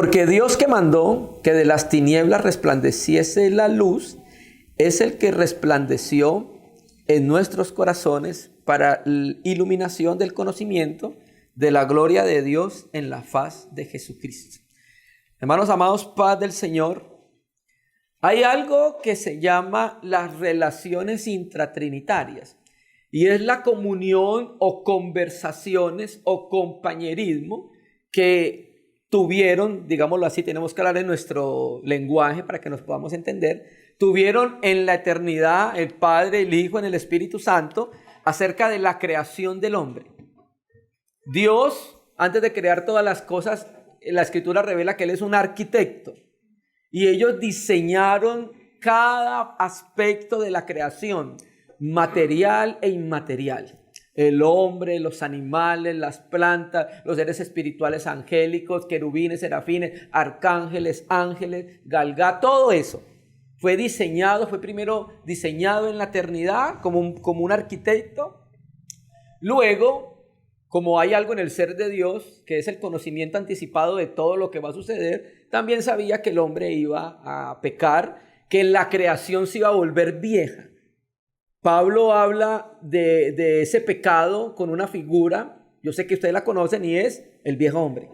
Porque Dios que mandó que de las tinieblas resplandeciese la luz, es el que resplandeció en nuestros corazones para la iluminación del conocimiento de la gloria de Dios en la faz de Jesucristo. Hermanos amados, paz del Señor. Hay algo que se llama las relaciones intratrinitarias y es la comunión o conversaciones o compañerismo que tuvieron, digámoslo así, tenemos que hablar en nuestro lenguaje para que nos podamos entender, tuvieron en la eternidad el Padre, el Hijo, en el Espíritu Santo acerca de la creación del hombre. Dios, antes de crear todas las cosas, la Escritura revela que Él es un arquitecto y ellos diseñaron cada aspecto de la creación, material e inmaterial. El hombre, los animales, las plantas, los seres espirituales angélicos, querubines, serafines, arcángeles, ángeles, Galgá, todo eso fue diseñado, fue primero diseñado en la eternidad como un arquitecto. Luego, como hay algo en el ser de Dios, que es el conocimiento anticipado de todo lo que va a suceder, también sabía que el hombre iba a pecar, que la creación se iba a volver vieja. Pablo habla de ese pecado con una figura, yo sé que ustedes la conocen, y es el viejo hombre,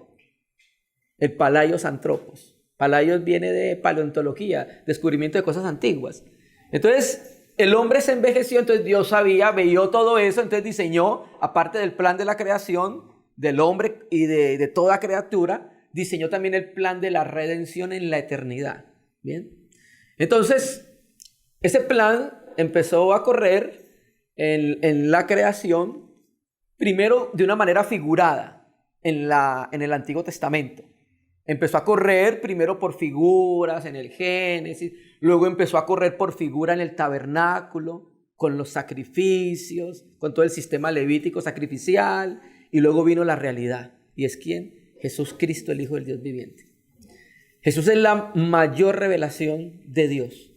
el palaios antropos. Palaios viene de paleontología, descubrimiento de cosas antiguas. Entonces, el hombre se envejeció, entonces Dios sabía, vio todo eso, entonces diseñó, aparte del plan de la creación, del hombre y de toda criatura, diseñó también el plan de la redención en la eternidad. ¿Bien? Entonces, ese plan empezó a correr en la creación, primero de una manera figurada en el Antiguo Testamento. Empezó a correr primero por figuras en el Génesis, luego empezó a correr por figura en el tabernáculo, con los sacrificios, con todo el sistema levítico sacrificial, y luego vino la realidad. ¿Y es quién? Jesús Cristo, el Hijo del Dios viviente. Jesús es la mayor revelación de Dios.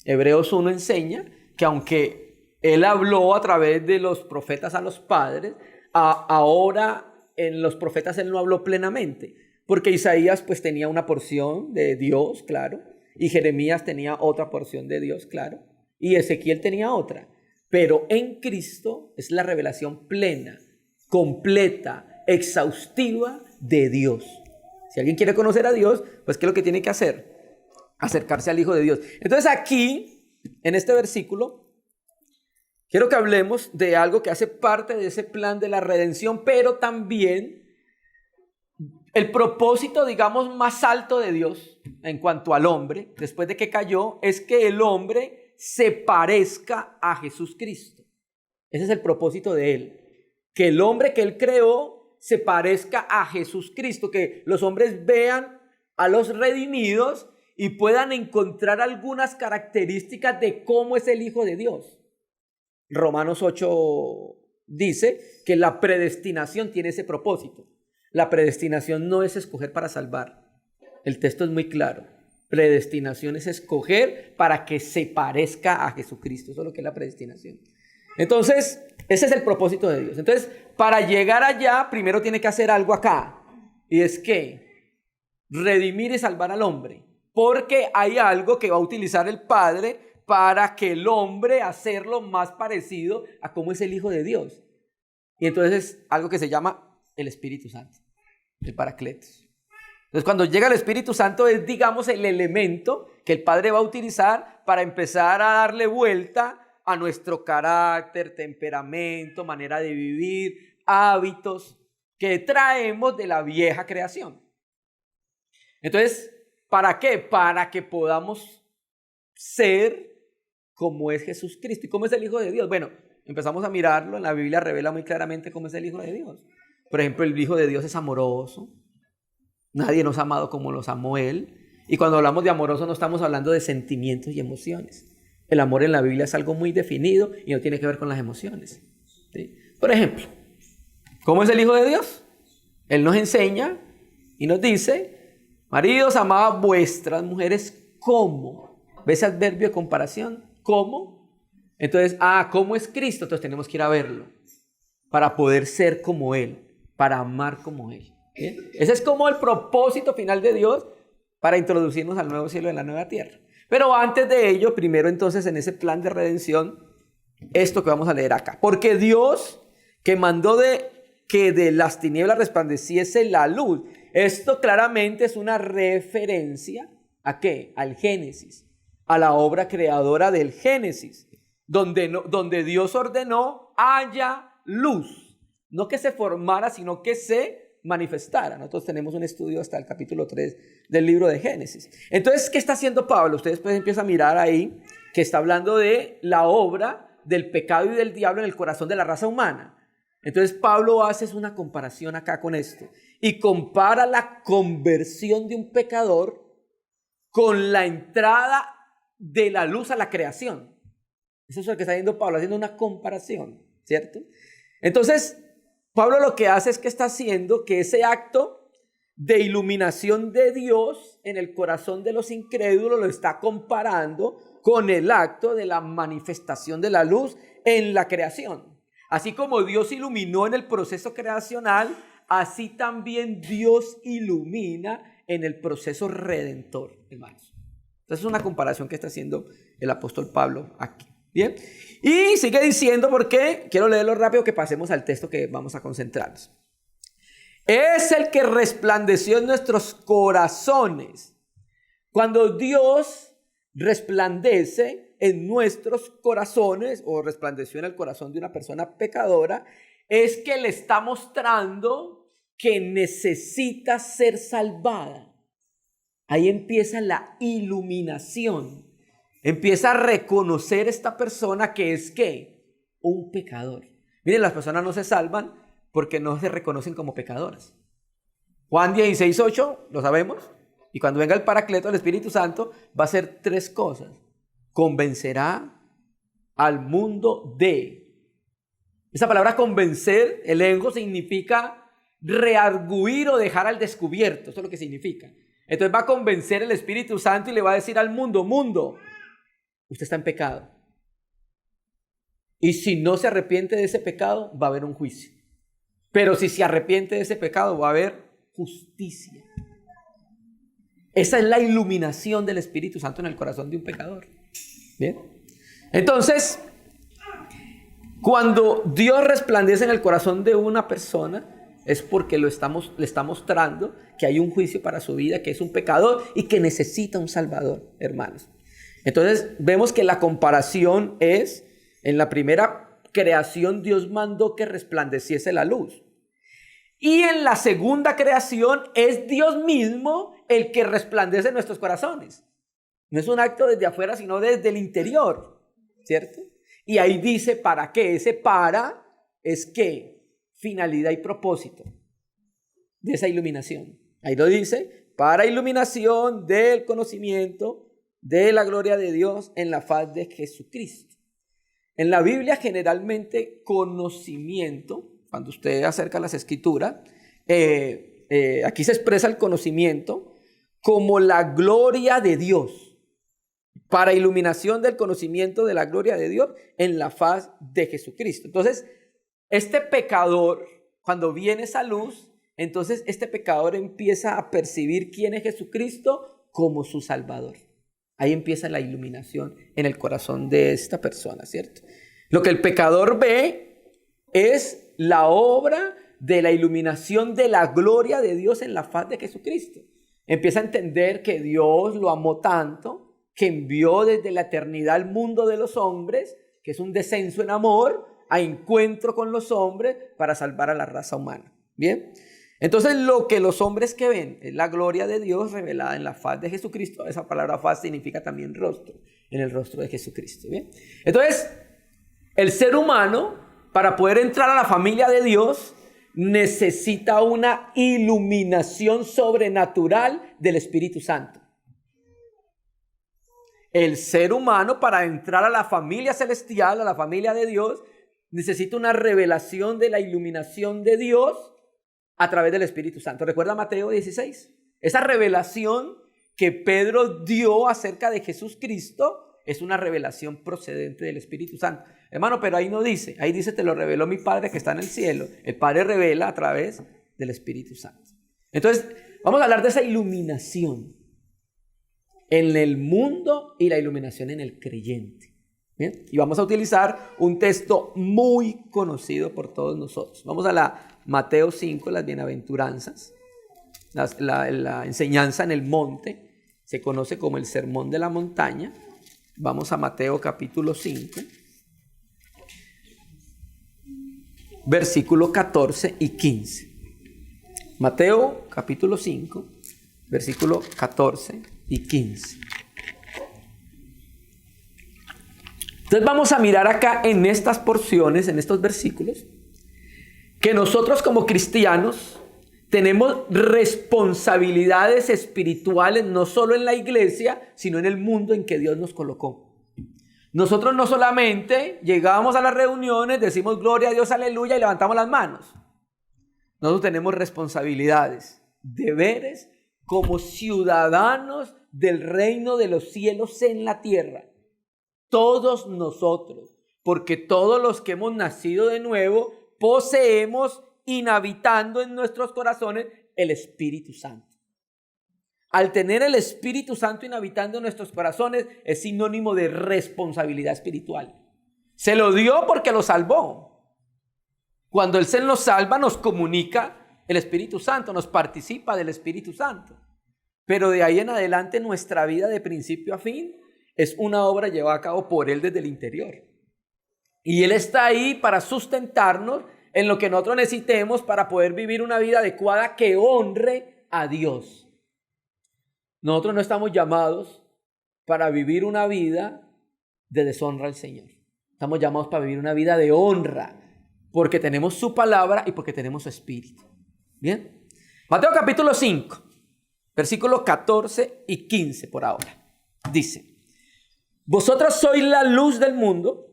Hebreos 1 enseña que aunque Él habló a través de los profetas a los padres, ahora en los profetas Él no habló plenamente. Porque Isaías pues tenía una porción de Dios, claro, y Jeremías tenía otra porción de Dios, claro, y Ezequiel tenía otra. Pero en Cristo es la revelación plena, completa, exhaustiva de Dios. Si alguien quiere conocer a Dios, pues ¿qué es lo que tiene que hacer? Acercarse al Hijo de Dios. Entonces aquí, en este versículo, quiero que hablemos de algo que hace parte de ese plan de la redención, pero también el propósito, digamos, más alto de Dios en cuanto al hombre, después de que cayó, es que el hombre se parezca a Jesús Cristo. Ese es el propósito de Él. Que el hombre que Él creó se parezca a Jesús Cristo, que los hombres vean a los redimidos y puedan encontrar algunas características de cómo es el Hijo de Dios. Romanos 8 dice que la predestinación tiene ese propósito. La predestinación no es escoger para salvar. El texto es muy claro. Predestinación es escoger para que se parezca a Jesucristo. Eso es lo que es la predestinación. Entonces, ese es el propósito de Dios. Entonces, para llegar allá, primero tiene que hacer algo acá. Y es que redimir y salvar al hombre. Porque hay algo que va a utilizar el Padre para que el hombre hacerlo más parecido a cómo es el Hijo de Dios. Y entonces es algo que se llama el Espíritu Santo, el Paracletos. Entonces, cuando llega el Espíritu Santo es, digamos, el elemento que el Padre va a utilizar para empezar a darle vuelta a nuestro carácter, temperamento, manera de vivir, hábitos que traemos de la vieja creación. Entonces, ¿para qué? Para que podamos ser como es Jesús Cristo. ¿Y cómo es el Hijo de Dios? Bueno, empezamos a mirarlo, en la Biblia revela muy claramente cómo es el Hijo de Dios. Por ejemplo, el Hijo de Dios es amoroso. Nadie nos ha amado como los amó Él. Y cuando hablamos de amoroso no estamos hablando de sentimientos y emociones. El amor en la Biblia es algo muy definido y no tiene que ver con las emociones. ¿Sí? Por ejemplo, ¿cómo es el Hijo de Dios? Él nos enseña y nos dice: maridos, amad a vuestras mujeres como. ¿Ves el adverbio de comparación? ¿Cómo? Entonces, ¿cómo es Cristo? Entonces tenemos que ir a verlo para poder ser como Él, para amar como Él. ¿Bien? Ese es como el propósito final de Dios para introducirnos al nuevo cielo y a la nueva tierra. Pero antes de ello, primero entonces en ese plan de redención, esto que vamos a leer acá. Porque Dios que mandó que de las tinieblas resplandeciese la luz. Esto claramente es una referencia ¿a qué? Al Génesis, a la obra creadora del Génesis, donde Dios ordenó haya luz. No que se formara, sino que se manifestara. Nosotros tenemos un estudio hasta el capítulo 3 del libro de Génesis. Entonces, ¿qué está haciendo Pablo? Ustedes pues empiezan a mirar ahí que está hablando de la obra del pecado y del diablo en el corazón de la raza humana. Entonces Pablo hace una comparación acá con esto y compara la conversión de un pecador con la entrada de la luz a la creación. Eso es lo que está haciendo Pablo, haciendo una comparación, ¿cierto? Entonces Pablo lo que hace es que está haciendo que ese acto de iluminación de Dios en el corazón de los incrédulos lo está comparando con el acto de la manifestación de la luz en la creación. Así como Dios iluminó en el proceso creacional, así también Dios ilumina en el proceso redentor, hermanos. Entonces es una comparación que está haciendo el apóstol Pablo aquí. Bien, y sigue diciendo, porque quiero leerlo rápido, que pasemos al texto que vamos a concentrarnos. Es el que resplandeció en nuestros corazones. Cuando Dios resplandece en nuestros corazones, o resplandeció en el corazón de una persona pecadora, es que le está mostrando que necesita ser salvada. Ahí empieza la iluminación. Empieza a reconocer esta persona que es ¿qué? Un pecador. Miren, las personas no se salvan porque no se reconocen como pecadoras. Juan 16:8, lo sabemos. Y cuando venga el Paracleto, el Espíritu Santo, va a hacer 3 cosas. Convencerá al mundo de. Esa palabra convencer, el lengo, significa reargüir o dejar al descubierto. Eso es lo que significa. Entonces va a convencer el Espíritu Santo y le va a decir al mundo, usted está en pecado. Y si no se arrepiente de ese pecado, va a haber un juicio. Pero si se arrepiente de ese pecado, va a haber justicia. Esa es la iluminación del Espíritu Santo en el corazón de un pecador. Bien. Entonces, cuando Dios resplandece en el corazón de una persona, es porque le está mostrando que hay un juicio para su vida, que es un pecador y que necesita un Salvador, hermanos. Entonces vemos que la comparación es, en la primera creación Dios mandó que resplandeciese la luz. Y en la segunda creación es Dios mismo el que resplandece en nuestros corazones. No es un acto desde afuera, sino desde el interior, ¿cierto? Y ahí dice para qué. Ese para es qué, finalidad y propósito de esa iluminación. Ahí lo dice, para iluminación del conocimiento de la gloria de Dios en la faz de Jesucristo. En la Biblia generalmente conocimiento, cuando usted acerca las escrituras, aquí se expresa el conocimiento como la gloria de Dios, para iluminación del conocimiento de la gloria de Dios en la faz de Jesucristo. Entonces, este pecador, cuando viene esa luz, entonces este pecador empieza a percibir quién es Jesucristo como su Salvador. Ahí empieza la iluminación en el corazón de esta persona, ¿cierto? Lo que el pecador ve es la obra de la iluminación de la gloria de Dios en la faz de Jesucristo. Empieza a entender que Dios lo amó tanto, que envió desde la eternidad al mundo de los hombres, que es un descenso en amor, a encuentro con los hombres para salvar a la raza humana. ¿Bien? Entonces lo que los hombres que ven es la gloria de Dios revelada en la faz de Jesucristo. Esa palabra faz significa también rostro, en el rostro de Jesucristo. ¿Bien? Entonces el ser humano, para poder entrar a la familia de Dios, necesita una iluminación sobrenatural del Espíritu Santo. El ser humano, para entrar a la familia celestial, a la familia de Dios, necesita una revelación de la iluminación de Dios a través del Espíritu Santo. ¿Recuerda Mateo 16? Esa revelación que Pedro dio acerca de Jesucristo es una revelación procedente del Espíritu Santo. Hermano, pero ahí no dice, ahí dice, te lo reveló mi Padre que está en el cielo. El Padre revela a través del Espíritu Santo. Entonces, vamos a hablar de esa iluminación en el mundo y la iluminación en el creyente. ¿Bien? Y vamos a utilizar un texto muy conocido por todos nosotros. Vamos a la Mateo 5, las bienaventuranzas. La enseñanza en el monte se conoce como el sermón de la montaña. Vamos a Mateo capítulo 5, versículo 14 y 15. Mateo capítulo 5, versículo 14 y 15. Entonces vamos a mirar acá en estas porciones, en estos versículos, que nosotros como cristianos tenemos responsabilidades espirituales no solo en la iglesia, sino en el mundo en que Dios nos colocó. Nosotros no solamente llegamos a las reuniones, decimos gloria a Dios, aleluya, y levantamos las manos. Nosotros tenemos responsabilidades, deberes como ciudadanos del reino de los cielos en la tierra. Todos nosotros, porque todos los que hemos nacido de nuevo poseemos, inhabitando en nuestros corazones, el Espíritu Santo. Al tener el Espíritu Santo inhabitando en nuestros corazones es sinónimo de responsabilidad espiritual. Se lo dio porque lo salvó. Cuando Él se nos salva, nos comunica el Espíritu Santo, nos participa del Espíritu Santo. Pero de ahí en adelante nuestra vida de principio a fin es una obra llevada a cabo por Él desde el interior. Y Él está ahí para sustentarnos en lo que nosotros necesitemos para poder vivir una vida adecuada que honre a Dios. Nosotros no estamos llamados para vivir una vida de deshonra al Señor. Estamos llamados para vivir una vida de honra, porque tenemos su palabra y porque tenemos su Espíritu. Bien. Mateo capítulo 5, versículos 14 y 15 por ahora. Dice: vosotros sois la luz del mundo.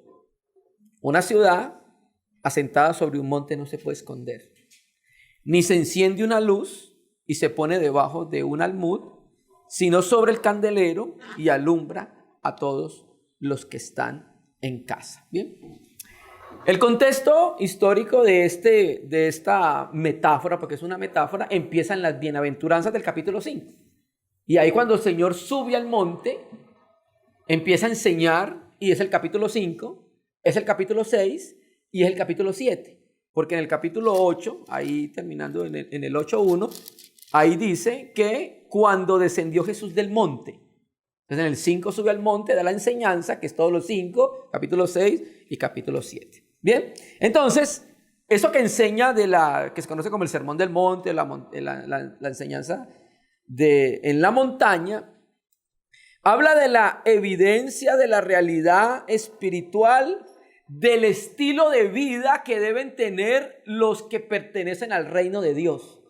Una ciudad asentada sobre un monte no se puede esconder. Ni se enciende una luz y se pone debajo de un almud, sino sobre el candelero y alumbra a todos los que están en casa. Bien. El contexto histórico de esta metáfora, porque es una metáfora, empieza en las bienaventuranzas del capítulo 5. Y ahí cuando el Señor sube al monte, empieza a enseñar, y es el capítulo 5, es el capítulo 6 y es el capítulo 7. Porque en el capítulo 8, ahí terminando en el 8.1, ahí dice que cuando descendió Jesús del monte. Entonces en el 5 sube al monte, da la enseñanza, que es todos los 5, capítulo 6 y capítulo 7. Bien, entonces, eso que enseña que se conoce como el sermón del monte, la enseñanza en la montaña, habla de la evidencia de la realidad espiritual, del estilo de vida que deben tener los que pertenecen al reino de Dios.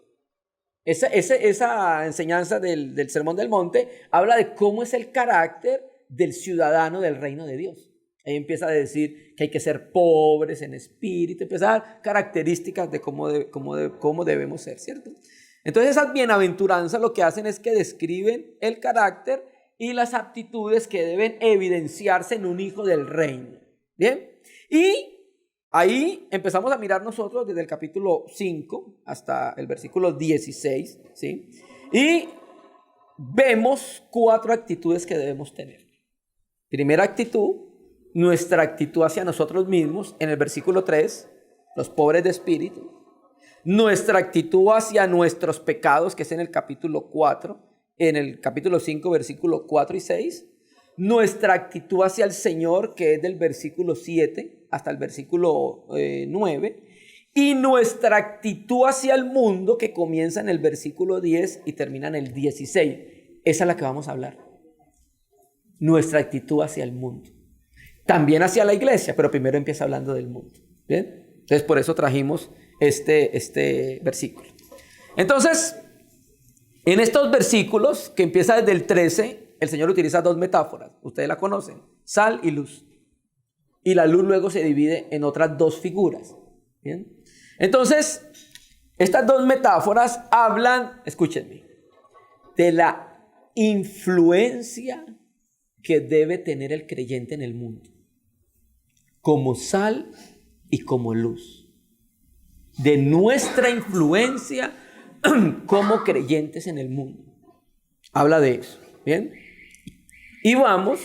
Esa enseñanza del Sermón del Monte habla de cómo es el carácter del ciudadano del reino de Dios. Ahí empieza a decir que hay que ser pobres en espíritu, empieza a dar características de cómo debemos ser, ¿cierto? Entonces esas bienaventuranzas lo que hacen es que describen el carácter y las aptitudes que deben evidenciarse en un hijo del reino. ¿Bien? Y ahí empezamos a mirar nosotros desde el capítulo 5 hasta el versículo 16, ¿sí? Y vemos 4 actitudes que debemos tener. Primera actitud, nuestra actitud hacia nosotros mismos, en el versículo 3, los pobres de espíritu. Nuestra actitud hacia nuestros pecados, que es en el capítulo 4, en el capítulo 5, versículo 4 y 6. Nuestra actitud hacia el Señor, que es del versículo 7 hasta el versículo 9. Y nuestra actitud hacia el mundo, que comienza en el versículo 10 y termina en el 16. Esa es la que vamos a hablar. Nuestra actitud hacia el mundo. También hacia la iglesia, pero primero empieza hablando del mundo. ¿Bien? Entonces por eso trajimos este versículo. Entonces, en estos versículos, que empieza desde el 13, el Señor utiliza 2 metáforas. Ustedes la conocen, sal y luz. Y la luz luego se divide en otras 2 figuras. ¿Bien? Entonces, estas 2 metáforas hablan, escúchenme, de la influencia que debe tener el creyente en el mundo, como sal y como luz. De nuestra influencia como creyentes en el mundo. Habla de eso, ¿bien? Y vamos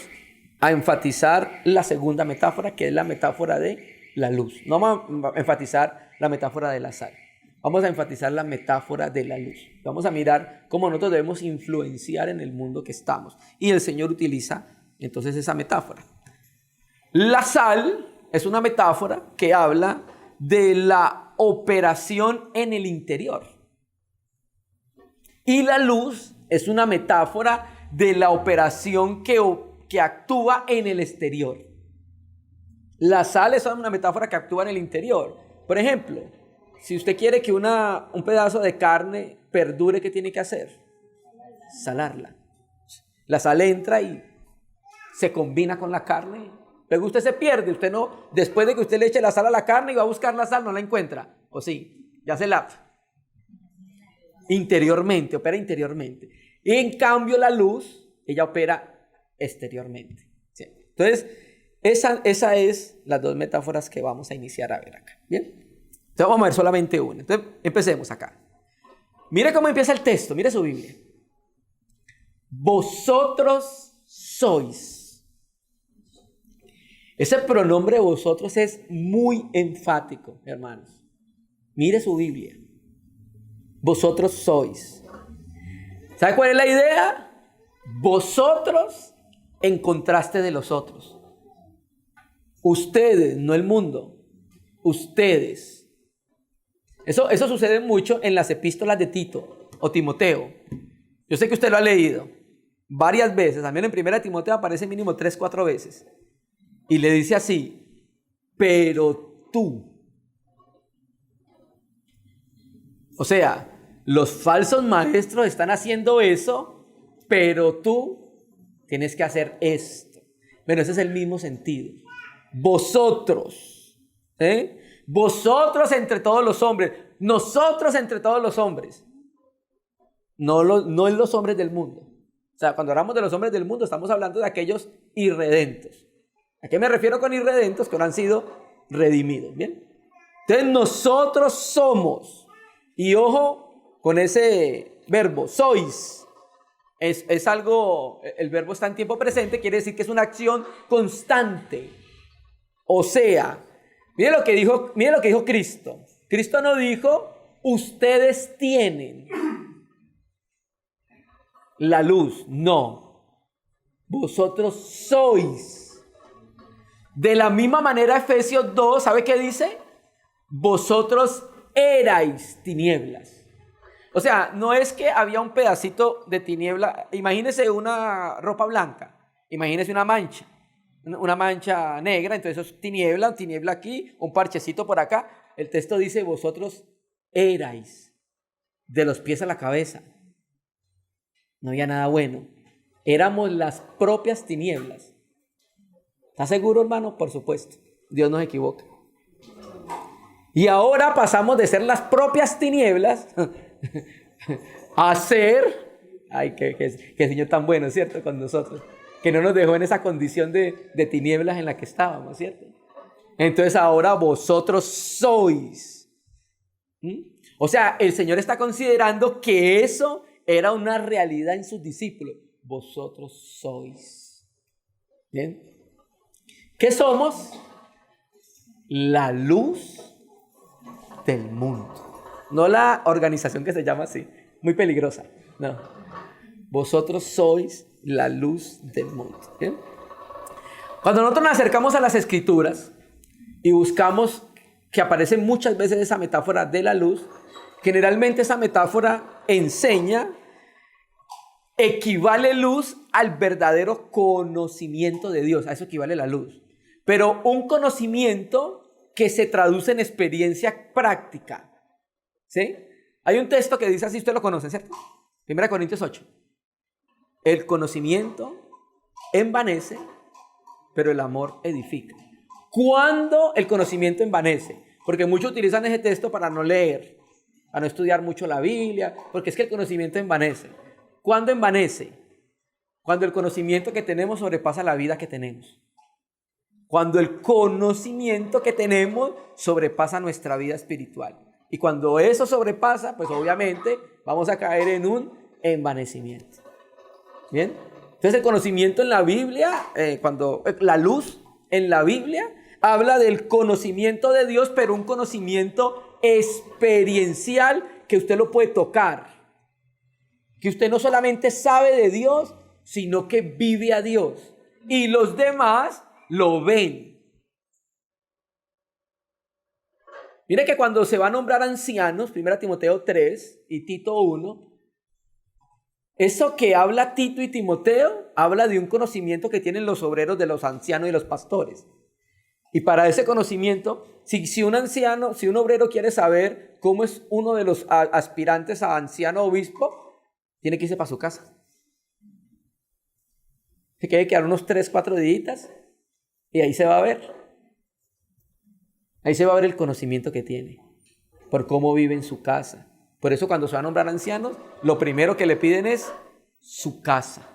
a enfatizar la segunda metáfora, que es la metáfora de la luz. No vamos a enfatizar la metáfora de la sal. Vamos a enfatizar la metáfora de la luz. Vamos a mirar cómo nosotros debemos influenciar en el mundo que estamos. Y el Señor utiliza entonces esa metáfora. La sal es una metáfora que habla de la operación en el interior. Y la luz es una metáfora de la operación que actúa en el exterior. La sal es una metáfora que actúa en el interior. Por ejemplo, si usted quiere que un pedazo de carne perdure, ¿qué tiene que hacer? Salarla. La sal entra y se combina con la carne. Luego usted se pierde. Usted no, después de que usted le eche la sal a la carne y va a buscar la sal, no la encuentra. ¿O sí? Ya se la... Interiormente, opera interiormente. Y en cambio la luz, ella opera exteriormente. ¿Sí? Entonces, esa es las dos metáforas que vamos a iniciar a ver acá. ¿Bien? Entonces vamos a ver solamente una. Entonces empecemos acá. Mire cómo empieza el texto, mire su Biblia. Vosotros sois. Ese pronombre vosotros es muy enfático, hermanos. Mire su Biblia. Vosotros sois. ¿Sabe cuál es la idea? Vosotros en contraste de los otros. Ustedes, no el mundo. Ustedes. Eso sucede mucho en las epístolas de Tito o Timoteo. Yo sé que usted lo ha leído varias veces. También en 1 Timoteo aparece mínimo 3, 4 veces. Y le dice así: pero tú. O sea, los falsos maestros están haciendo eso, pero tú tienes que hacer esto. Bueno, ese es el mismo sentido. Vosotros, vosotros entre todos los hombres, nosotros entre todos los hombres, no en los hombres del mundo. O sea, cuando hablamos de los hombres del mundo, estamos hablando de aquellos irredentos. ¿A qué me refiero con irredentos? Que no han sido redimidos, ¿bien? Entonces nosotros somos, y ojo con ese verbo, sois. Es algo, el verbo está en tiempo presente, quiere decir que es una acción constante. O sea, mire lo que dijo Cristo. Cristo no dijo, ustedes tienen la luz. No. Vosotros sois. De la misma manera, Efesios 2, ¿sabe qué dice? Vosotros erais tinieblas. O sea, no es que había un pedacito de tiniebla. Imagínese una ropa blanca. Imagínese una mancha negra. Entonces eso es tiniebla aquí, un parchecito por acá. El texto dice, vosotros erais de los pies a la cabeza. No había nada bueno. Éramos las propias tinieblas. ¿Está seguro, hermano? Por supuesto. Dios no se equivoca. Y ahora pasamos de ser las propias tinieblas a ser... Ay, qué Señor tan bueno, ¿cierto? Con nosotros. Que no nos dejó en esa condición de tinieblas en la que estábamos, ¿cierto? Entonces ahora vosotros sois. O sea, el Señor está considerando que eso era una realidad en sus discípulos. Vosotros sois. ¿Bien? ¿Qué somos? La luz del mundo. No la organización que se llama así. Muy peligrosa. No. Vosotros sois la luz del mundo. ¿Bien? Cuando nosotros nos acercamos a las Escrituras y buscamos que aparece muchas veces esa metáfora de la luz, generalmente esa metáfora enseña, equivale luz al verdadero conocimiento de Dios. A eso equivale la luz. Pero un conocimiento que se traduce en experiencia práctica. ¿Sí? Hay un texto que dice así, usted lo conoce, ¿cierto? 1 Corintios 8. El conocimiento envanece, pero el amor edifica. ¿Cuándo el conocimiento envanece? Porque muchos utilizan ese texto para no leer, para no estudiar mucho la Biblia, porque es que el conocimiento envanece. ¿Cuándo envanece? Cuando el conocimiento que tenemos sobrepasa la vida que tenemos. Cuando el conocimiento que tenemos sobrepasa nuestra vida espiritual. Y cuando eso sobrepasa, pues obviamente vamos a caer en un envanecimiento. ¿Bien? Entonces el conocimiento en la Biblia, la luz en la Biblia habla del conocimiento de Dios, pero un conocimiento experiencial que usted lo puede tocar. Que usted no solamente sabe de Dios, sino que vive a Dios. Y los demás lo ven. Mire que cuando se va a nombrar ancianos, 1 Timoteo 3 y Tito 1, eso que habla Tito y Timoteo, habla de un conocimiento que tienen los obreros de los ancianos y los pastores. Y para ese conocimiento, si un anciano, si un obrero quiere saber cómo es uno de los aspirantes a anciano obispo, tiene que irse para su casa. Se quiere quedar unos 3-4 días y ahí se va a ver. Ahí se va a ver el conocimiento que tiene, por cómo vive en su casa. Por eso cuando se va a nombrar ancianos, lo primero que le piden es su casa.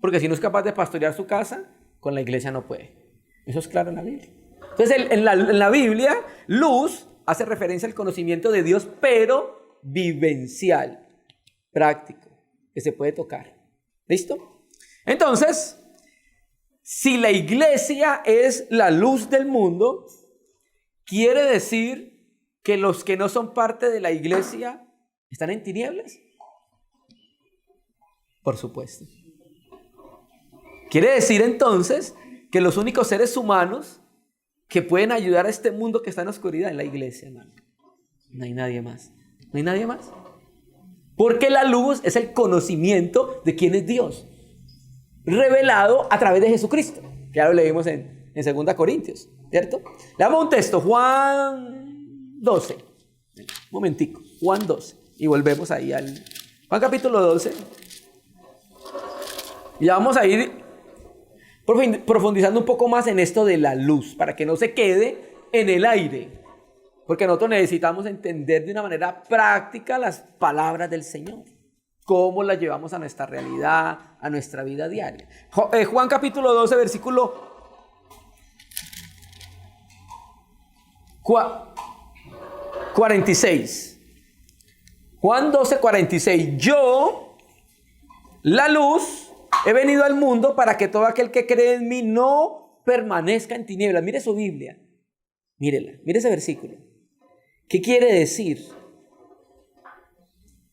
Porque si no es capaz de pastorear su casa, con la iglesia no puede. Eso es claro en la Biblia. Entonces en la Biblia, luz hace referencia al conocimiento de Dios, pero vivencial, práctico, que se puede tocar. ¿Listo? Entonces, si la iglesia es la luz del mundo, ¿quiere decir que los que no son parte de la iglesia están en tinieblas? Por supuesto. Quiere decir entonces que los únicos seres humanos que pueden ayudar a este mundo que está en oscuridad es la iglesia, hermano. No hay nadie más. No hay nadie más. Porque la luz es el conocimiento de quién es Dios, revelado a través de Jesucristo. Ya lo leímos en 2 Corintios, ¿cierto? Leamos un texto, Juan 12. Un momentico, Juan 12. Y volvemos ahí al Juan capítulo 12. Y ya vamos a ir profundizando un poco más en esto de la luz, para que no se quede en el aire. Porque nosotros necesitamos entender de una manera práctica las palabras del Señor. Cómo las llevamos a nuestra realidad, a nuestra vida diaria. Juan capítulo 12, versículo 46. Juan 12, 46. Yo, la luz, he venido al mundo para que todo aquel que cree en mí no permanezca en tinieblas. Mire su Biblia. Mírela, mire ese versículo. ¿Qué quiere decir?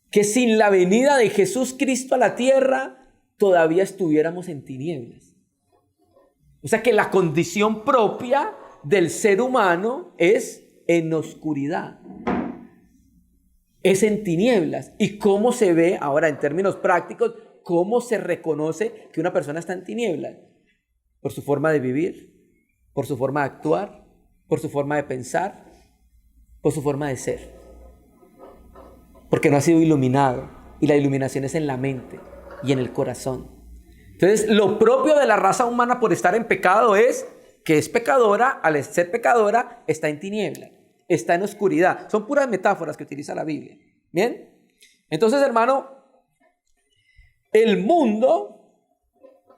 Que sin la venida de Jesús Cristo a la tierra, todavía estuviéramos en tinieblas. O sea que la condición propia del ser humano es en oscuridad. Es en tinieblas. ¿Y cómo se ve ahora en términos prácticos? ¿Cómo se reconoce que una persona está en tinieblas? Por su forma de vivir, por su forma de actuar, por su forma de pensar, por su forma de ser. Porque no ha sido iluminado. Y la iluminación es en la mente y en el corazón. Entonces, lo propio de la raza humana por estar en pecado es que es pecadora, al ser pecadora, está en tinieblas, está en oscuridad. Son puras metáforas que utiliza la Biblia. ¿Bien? Entonces, hermano, el mundo,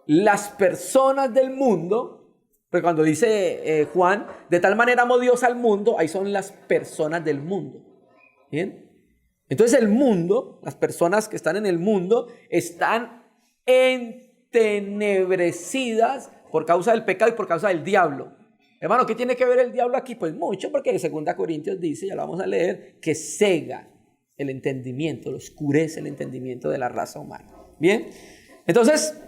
las personas del mundo, porque cuando dice Juan, de tal manera amó Dios al mundo, ahí son las personas del mundo. ¿Bien? Entonces el mundo, las personas que están en el mundo, están entenebrecidas por causa del pecado y por causa del diablo. Hermano, ¿qué tiene que ver el diablo aquí? Pues mucho, porque en 2 Corintios dice, ya lo vamos a leer, que cega el entendimiento, oscurece el entendimiento de la raza humana. Bien, entonces,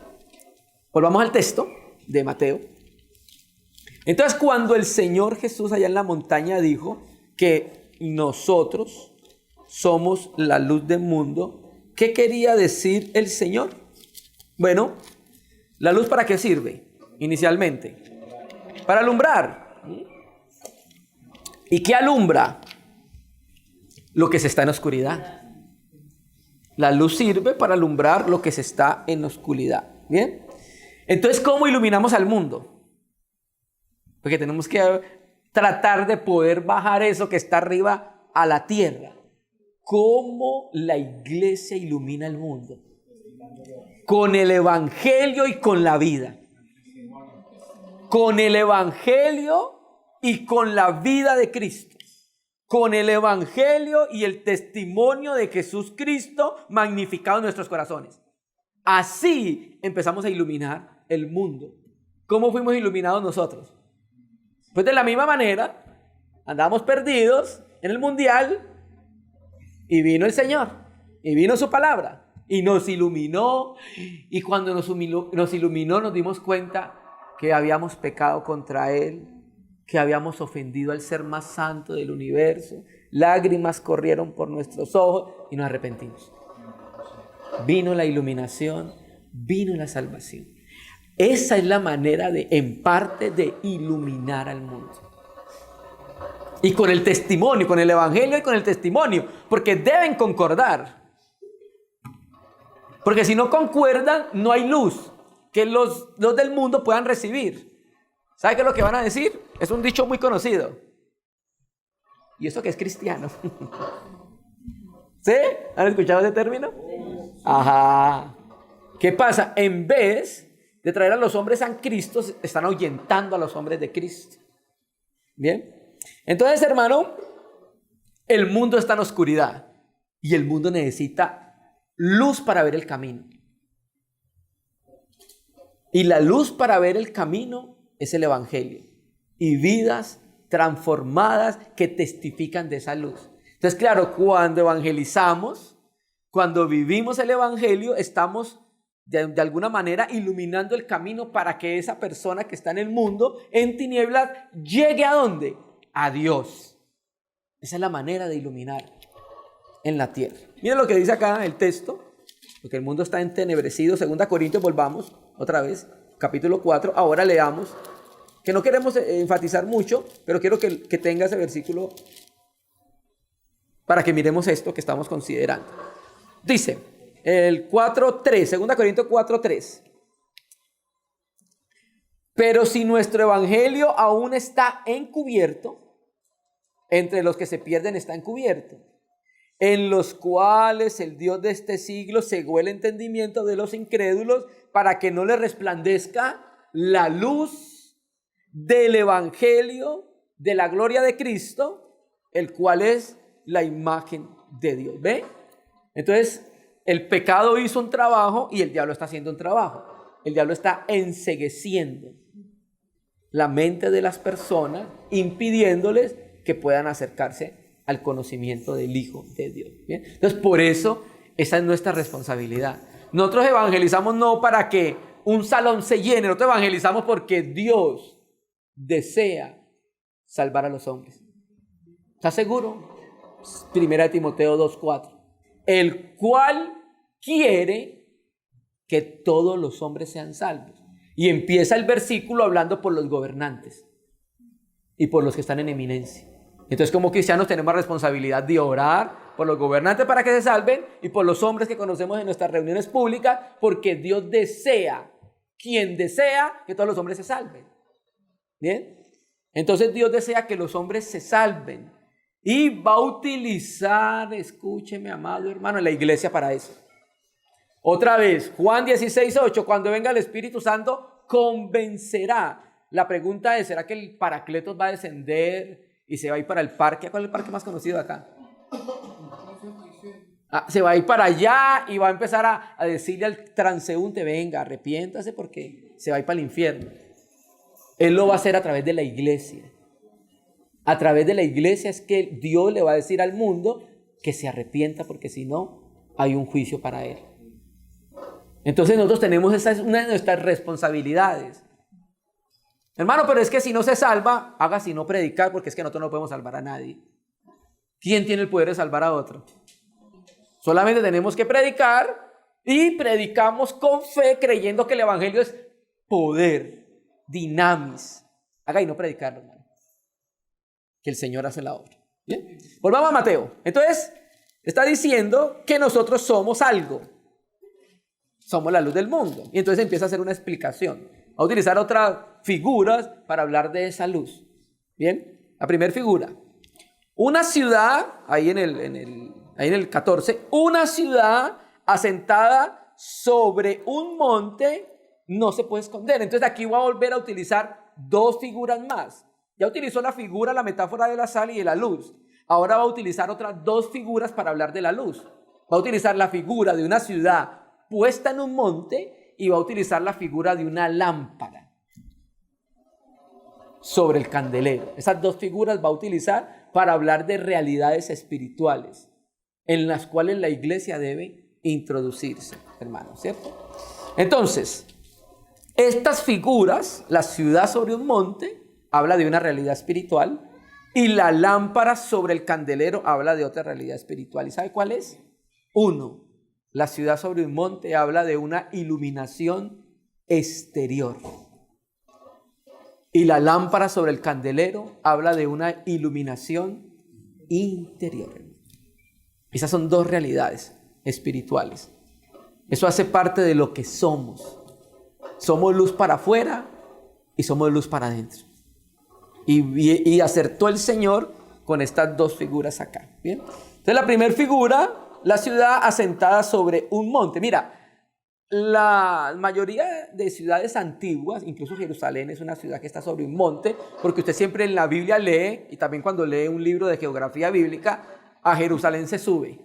volvamos al texto de Mateo. Entonces, cuando el Señor Jesús allá en la montaña dijo que nosotros somos la luz del mundo, ¿qué quería decir el Señor? Bueno, ¿la luz para qué sirve? Inicialmente, para alumbrar. ¿Y qué alumbra? Lo que se está en oscuridad. La luz sirve para alumbrar lo que se está en oscuridad. ¿Bien? Entonces, ¿cómo iluminamos al mundo? Porque tenemos que tratar de poder bajar eso que está arriba a la tierra. ¿Cómo la iglesia ilumina el mundo? Con el evangelio y con la vida. Con el evangelio y con la vida de Cristo. con el evangelio y el testimonio de Jesús Cristo magnificado en nuestros corazones. Así empezamos a iluminar el mundo. ¿Cómo fuimos iluminados nosotros? Pues de la misma manera, andábamos perdidos en el mundial y vino el Señor y vino su palabra y nos iluminó, y cuando nos iluminó nos dimos cuenta que habíamos pecado contra Él, que habíamos ofendido al ser más santo del universo. Lágrimas corrieron por nuestros ojos y nos arrepentimos. Vino la iluminación, vino la salvación. Esa es la manera en parte, de iluminar al mundo. Y con el testimonio, con el evangelio y con el testimonio, porque deben concordar. Porque si no concuerdan, no hay luz que los del mundo puedan recibir. ¿Sabe qué es lo que van a decir? Es un dicho muy conocido. ¿Y eso que es cristiano? ¿Sí? ¿Han escuchado ese término? Ajá. ¿Qué pasa? En vez de traer a los hombres a Cristo, están ahuyentando a los hombres de Cristo. ¿Bien? Entonces, hermano, el mundo está en oscuridad y el mundo necesita luz para ver el camino. Y la luz para ver el camino es el evangelio y vidas transformadas que testifican de esa luz. Entonces, claro, cuando evangelizamos, cuando vivimos el evangelio, estamos de alguna manera iluminando el camino para que esa persona que está en el mundo, en tinieblas, llegue ¿a dónde? A Dios. Esa es la manera de iluminar en la tierra. Miren lo que dice acá el texto, porque el mundo está entenebrecido. 2 Corintios, volvamos otra vez, capítulo 4. Ahora leamos, que no queremos enfatizar mucho, pero quiero que tenga ese versículo para que miremos esto que estamos considerando. Dice el 4:3, 2 Corintios 4:3. Pero si nuestro evangelio aún está encubierto, entre los que se pierden está encubierto, en los cuales el Dios de este siglo cegó el entendimiento de los incrédulos para que no les resplandezca la luz del evangelio de la gloria de Cristo, el cual es la imagen de Dios. ¿Ve? Entonces, el pecado hizo un trabajo y el diablo está haciendo un trabajo. El diablo está encegueciendo la mente de las personas, impidiéndoles que puedan acercarse al conocimiento del Hijo de Dios. ¿Bien? Entonces, por eso, esa es nuestra responsabilidad. Nosotros evangelizamos no para que un salón se llene, nosotros evangelizamos porque Dios desea salvar a los hombres. ¿Estás seguro? 1 Timoteo 2:4. El cual quiere que todos los hombres sean salvos. Y empieza el versículo hablando por los gobernantes y por los que están en eminencia. Entonces, como cristianos tenemos responsabilidad de orar por los gobernantes para que se salven y por los hombres que conocemos en nuestras reuniones públicas, porque Dios desea, quien desea que todos los hombres se salven. ¿Bien? Entonces Dios desea que los hombres se salven y va a utilizar, escúcheme, amado hermano, la iglesia para eso. Otra vez, Juan 16:8, cuando venga el Espíritu Santo, convencerá. La pregunta es, ¿será que el Paracletos va a descender y se va a ir para el parque? ¿Cuál es el parque más conocido de acá? Se va a ir para allá y va a empezar a decirle al transeúnte, venga, arrepiéntase porque se va a ir para el infierno. Él lo va a hacer a través de la iglesia. A través de la iglesia es que Dios le va a decir al mundo que se arrepienta, porque si no, hay un juicio para él. Entonces nosotros tenemos, esa es una de nuestras responsabilidades. Hermano, pero es que si no se salva, haga sino predicar, porque es que nosotros no podemos salvar a nadie. ¿Quién tiene el poder de salvar a otro? Solamente tenemos que predicar, y predicamos con fe, creyendo que el evangelio es poder, dinamis. Haga y no predicarlo, hermano, que el Señor hace la obra. ¿Bien? Volvamos a Mateo. Entonces, está diciendo que nosotros somos algo. Somos la luz del mundo. Y entonces empieza a hacer una explicación. A utilizar otras figuras para hablar de esa luz. Bien, la primera figura. Una ciudad, ahí en el 14, una ciudad asentada sobre un monte no se puede esconder. Entonces aquí voy a volver a utilizar dos figuras más. Ya utilizó la figura, la metáfora de la sal y de la luz. ahora va a utilizar otras dos figuras para hablar de la luz. Va a utilizar la figura de una ciudad puesta en un monte y va a utilizar la figura de una lámpara sobre el candelero. Esas dos figuras va a utilizar para hablar de realidades espirituales en las cuales la iglesia debe introducirse, hermanos, ¿cierto? Entonces, estas figuras, la ciudad sobre un monte, habla de una realidad espiritual, y la lámpara sobre el candelero habla de otra realidad espiritual. ¿Y sabe cuál es? Uno, la ciudad sobre un monte habla de una iluminación exterior. Y la lámpara sobre el candelero habla de una iluminación interior. Esas son dos realidades espirituales. Eso hace parte de lo que somos. Somos luz para afuera y somos luz para adentro. Y acertó el Señor con estas dos figuras acá. ¿Bien? Entonces la primera figura, la ciudad asentada sobre un monte. Mira, la mayoría de ciudades antiguas, incluso Jerusalén es una ciudad que está sobre un monte, porque usted siempre en la Biblia lee, y también cuando lee un libro de geografía bíblica, a Jerusalén se sube.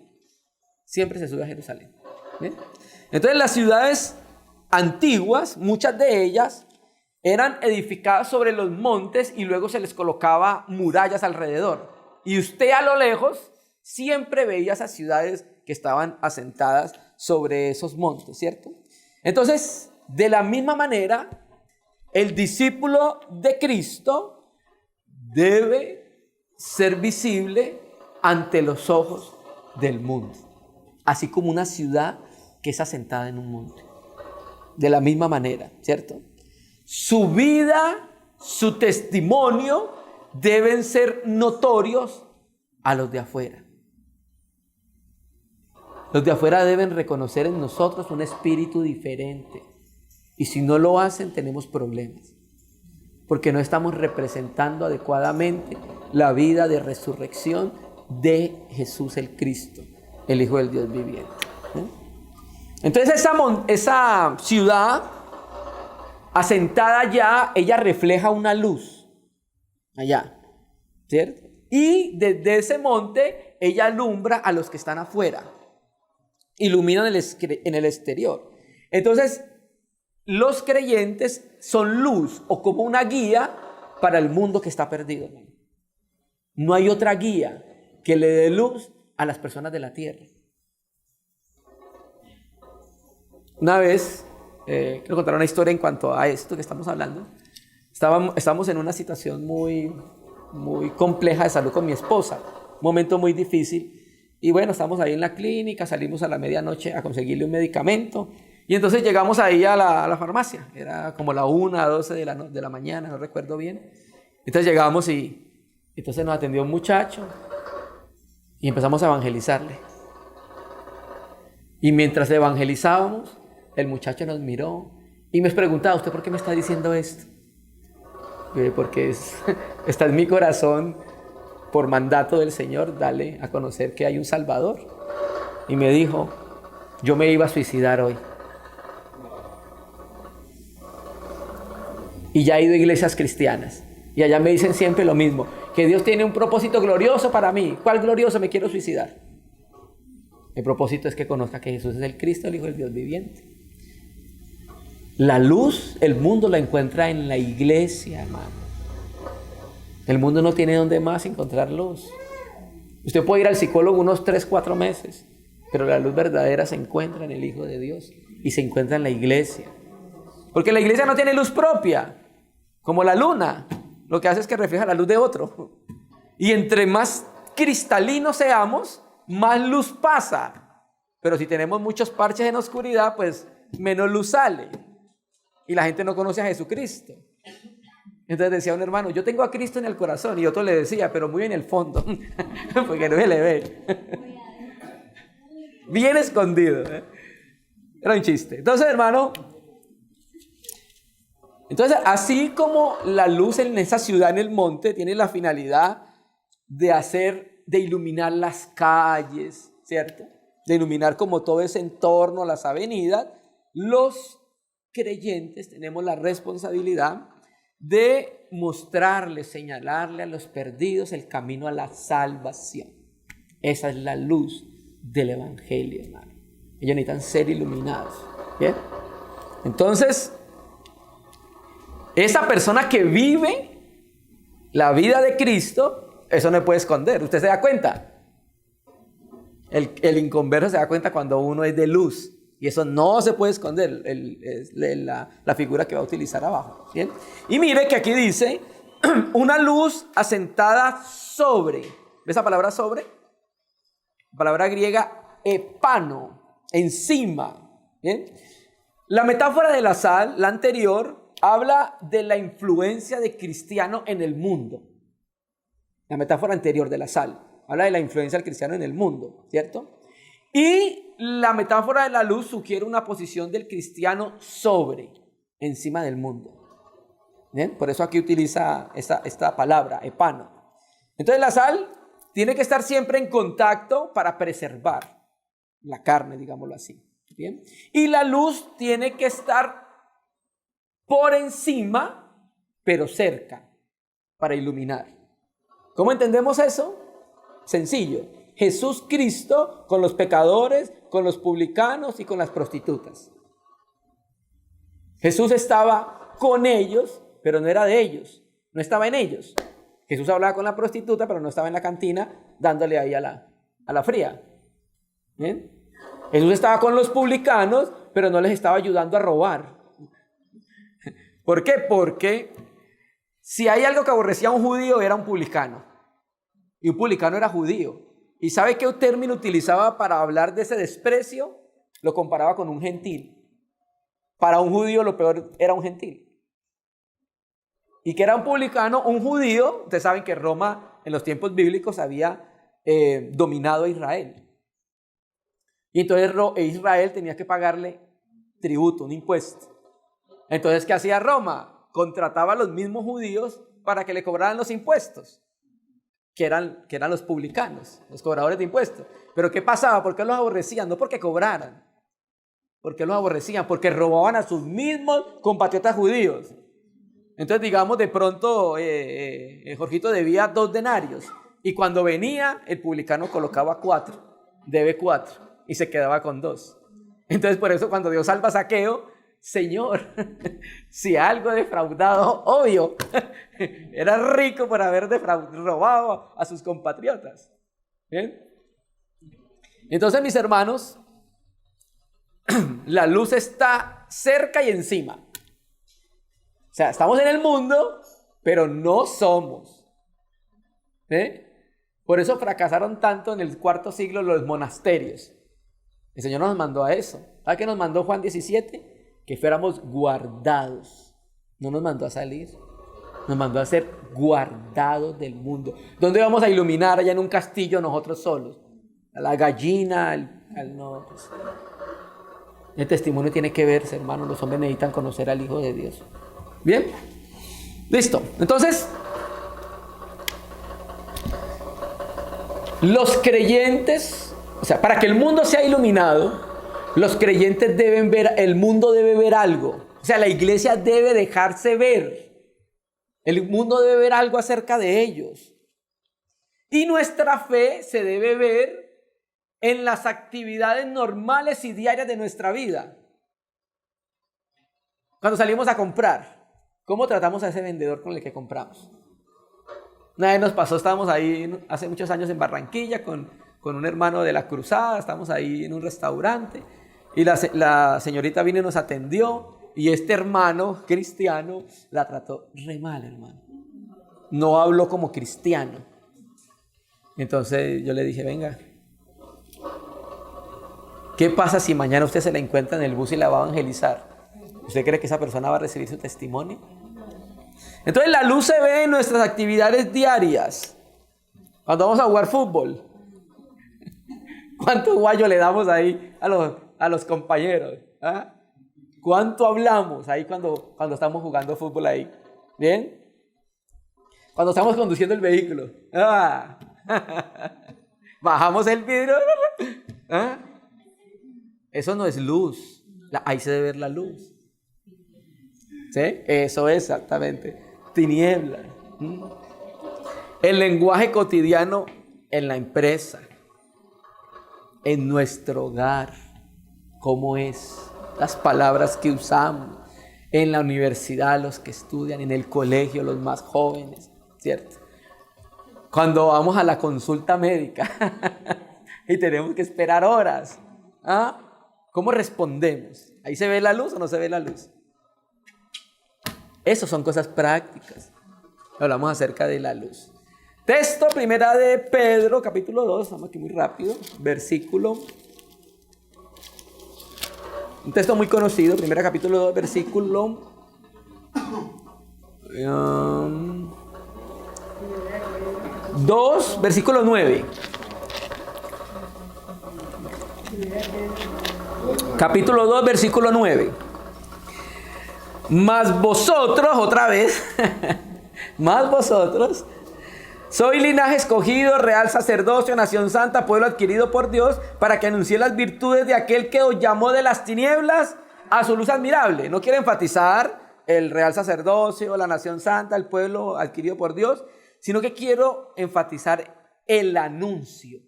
Siempre se sube a Jerusalén. ¿Bien? Entonces las ciudades antiguas, muchas de ellas, eran edificadas sobre los montes y luego se les colocaba murallas alrededor. Y usted a lo lejos siempre veía esas ciudades que estaban asentadas sobre esos montes, ¿cierto? Entonces, de la misma manera, el discípulo de Cristo debe ser visible ante los ojos del mundo, así como una ciudad que es asentada en un monte. De la misma manera, ¿cierto? Su vida, su testimonio deben ser notorios a los de afuera. Los de afuera deben reconocer en nosotros un espíritu diferente. Y si no lo hacen, tenemos problemas. Porque no estamos representando adecuadamente la vida de resurrección de Jesús el Cristo, el Hijo del Dios viviente. Entonces esa ciudad asentada allá, ella refleja una luz allá, ¿cierto? Y desde ese monte ella alumbra a los que están afuera, ilumina en el exterior. Entonces los creyentes son luz o como una guía para el mundo que está perdido. No hay otra guía que le dé luz a las personas de la tierra. Una vez, quiero contar una historia en cuanto a esto que estamos hablando. Estábamos en una situación muy compleja de salud con mi esposa, un momento muy difícil. Y bueno, estamos ahí en la clínica, salimos a la medianoche a conseguirle un medicamento. Y entonces llegamos ahí a la farmacia. Era como la 1, 12 de la mañana, no recuerdo bien. Entonces llegamos y entonces nos atendió un muchacho y empezamos a evangelizarle. Y mientras evangelizábamos, el muchacho nos miró y me preguntaba, ¿usted por qué me está diciendo esto? Porque está en mi corazón, por mandato del Señor, darle a conocer que hay un Salvador. Y me dijo, yo me iba a suicidar hoy. Y ya he ido a iglesias cristianas. Y allá me dicen siempre lo mismo, que Dios tiene un propósito glorioso para mí. ¿Cuál glorioso? Me quiero suicidar. El propósito es que conozca que Jesús es el Cristo, el Hijo del Dios viviente. La luz, el mundo la encuentra en la iglesia, hermano. El mundo no tiene dónde más encontrar luz. Usted puede ir al psicólogo unos 3, 4 meses, pero la luz verdadera se encuentra en el Hijo de Dios y se encuentra en la iglesia. Porque la iglesia no tiene luz propia, como la luna. Lo que hace es que refleja la luz de otro. Y entre más cristalinos seamos, más luz pasa. Pero si tenemos muchos parches en oscuridad, pues menos luz sale. Y la gente no conoce a Jesucristo. Entonces decía un hermano, yo tengo a Cristo en el corazón. Y otro le decía, pero muy en el fondo, porque no se le ve. Bien escondido. Era un chiste. Entonces, hermano, así como la luz en esa ciudad, en el monte, tiene la finalidad de iluminar las calles, ¿cierto? De iluminar como todo ese entorno, las avenidas, los creyentes tenemos la responsabilidad de mostrarle, señalarle a los perdidos el camino a la salvación. Esa es la luz del evangelio, hermano. Ellos necesitan ser iluminados. ¿Bien? Entonces, esa persona que vive la vida de Cristo, eso no se puede esconder. ¿Usted se da cuenta? El inconverso se da cuenta cuando uno es de luz. Y eso no se puede esconder, la figura que va a utilizar abajo. ¿Bien? Y mire que aquí dice, una luz asentada sobre. ¿Ve esa palabra sobre? La palabra griega epano, encima. ¿Bien? La metáfora de la sal, la anterior, habla de la influencia de cristiano en el mundo. La metáfora anterior de la sal habla de la influencia del cristiano en el mundo, ¿cierto? Y la metáfora de la luz sugiere una posición del cristiano sobre, encima del mundo. ¿Bien? Por eso aquí utiliza esta palabra, epano. Entonces la sal tiene que estar siempre en contacto para preservar la carne, digámoslo así. ¿Bien? Y la luz tiene que estar por encima, pero cerca, para iluminar. ¿Cómo entendemos eso? Sencillo. Jesús Cristo con los pecadores, con los publicanos y con las prostitutas. Jesús estaba con ellos, pero no era de ellos. No estaba en ellos. Jesús hablaba con la prostituta, pero no estaba en la cantina dándole ahí a la fría. ¿Bien? Jesús estaba con los publicanos, pero no les estaba ayudando a robar. ¿Por qué? Porque si hay algo que aborrecía a un judío, era un publicano. Y un publicano era judío. ¿Y sabe qué término utilizaba para hablar de ese desprecio? Lo comparaba con un gentil. Para un judío lo peor era un gentil. ¿Y qué era un publicano? Un judío. Ustedes saben que Roma en los tiempos bíblicos había dominado a Israel. Y entonces Israel tenía que pagarle tributo, un impuesto. Entonces, ¿qué hacía Roma? Contrataba a los mismos judíos para que le cobraran los impuestos, que eran los publicanos, los cobradores de impuestos. Pero ¿qué pasaba? ¿Por qué los aborrecían? No porque cobraran. ¿Por qué los aborrecían? Porque robaban a sus mismos compatriotas judíos. Entonces, digamos, de pronto Jorgito debía 2 denarios. Y cuando venía, el publicano colocaba 4, debe 4. Y se quedaba con 2. Entonces, por eso cuando Dios salva a Zaqueo, Señor, si algo he defraudado, obvio, era rico por haber robado a sus compatriotas. ¿Bien? Entonces, mis hermanos, la luz está cerca y encima. O sea, estamos en el mundo, pero no somos. Por eso fracasaron tanto en el 4º siglo los monasterios. El Señor nos mandó a eso. ¿Sabe qué nos mandó Juan 17? Que fuéramos guardados. No nos mandó a salir. Nos mandó a ser guardados del mundo. ¿Dónde vamos a iluminar? Allá en un castillo nosotros solos. A la gallina, no, pues. El testimonio tiene que verse, hermanos. Los hombres necesitan conocer al Hijo de Dios. ¿Bien? Listo. Entonces, los creyentes... O sea, para que el mundo sea iluminado, los creyentes deben ver, el mundo debe ver algo. O sea, la iglesia debe dejarse ver. El mundo debe ver algo acerca de ellos. Y nuestra fe se debe ver en las actividades normales y diarias de nuestra vida. Cuando salimos a comprar, ¿cómo tratamos a ese vendedor con el que compramos? Una vez nos pasó, estábamos ahí hace muchos años en Barranquilla con un hermano de la cruzada, estamos ahí en un restaurante y la señorita vino y nos atendió y este hermano cristiano la trató re mal, hermano. No habló como cristiano. Entonces yo le dije, venga, ¿qué pasa si mañana usted se la encuentra en el bus y la va a evangelizar? ¿Usted cree que esa persona va a recibir su testimonio? Entonces la luz se ve en nuestras actividades diarias. Cuando vamos a jugar fútbol, ¿cuánto guayo le damos ahí a los compañeros? ¿Ah? ¿Cuánto hablamos ahí cuando estamos jugando fútbol ahí? ¿Bien? Cuando estamos conduciendo el vehículo. ¡Ah! Bajamos el vidrio. ¿Ah? Eso no es luz. Ahí se debe ver la luz. ¿Sí? Eso es exactamente. tinieblas. El lenguaje cotidiano en la empresa, en nuestro hogar, cómo es, las palabras que usamos, en la universidad los que estudian, en el colegio los más jóvenes, ¿cierto? Cuando vamos a la consulta médica y tenemos que esperar horas, ¿cómo respondemos? ¿Ahí se ve la luz o no se ve la luz? Esas son cosas prácticas. Hablamos acerca de la luz. Texto, primera de Pedro, capítulo 2, estamos aquí muy rápido, versículo. Un texto muy conocido, primera capítulo 2, versículo 2, versículo 9. Capítulo 2, versículo 9. Mas vosotros, otra vez, mas vosotros, sois linaje escogido, real sacerdocio, nación santa, pueblo adquirido por Dios, para que anuncie las virtudes de aquel que os llamó de las tinieblas a su luz admirable. No quiero enfatizar el real sacerdocio, la nación santa, el pueblo adquirido por Dios, sino que quiero enfatizar el anuncio.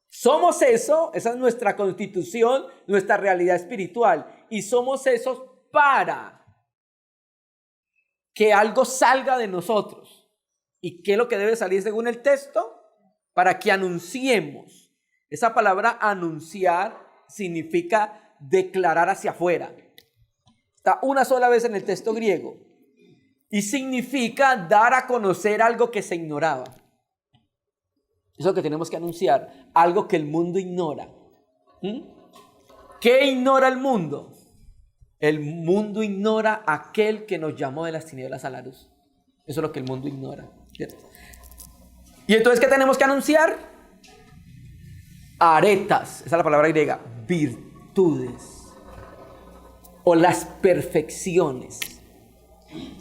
Somos eso, esa es nuestra constitución, nuestra realidad espiritual, y somos esos para que algo salga de nosotros. ¿Y qué es lo que debe salir según el texto? Para que anunciemos. Esa palabra anunciar significa declarar hacia afuera. Está una sola vez en el texto griego. Y significa dar a conocer algo que se ignoraba. Eso es lo que tenemos que anunciar. Algo que el mundo ignora. ¿Qué ignora el mundo? El mundo ignora a aquel que nos llamó de las tinieblas a la luz. Eso es lo que el mundo ignora, ¿cierto? Y entonces, ¿qué tenemos que anunciar? Aretas, esa es la palabra griega, virtudes, o las perfecciones,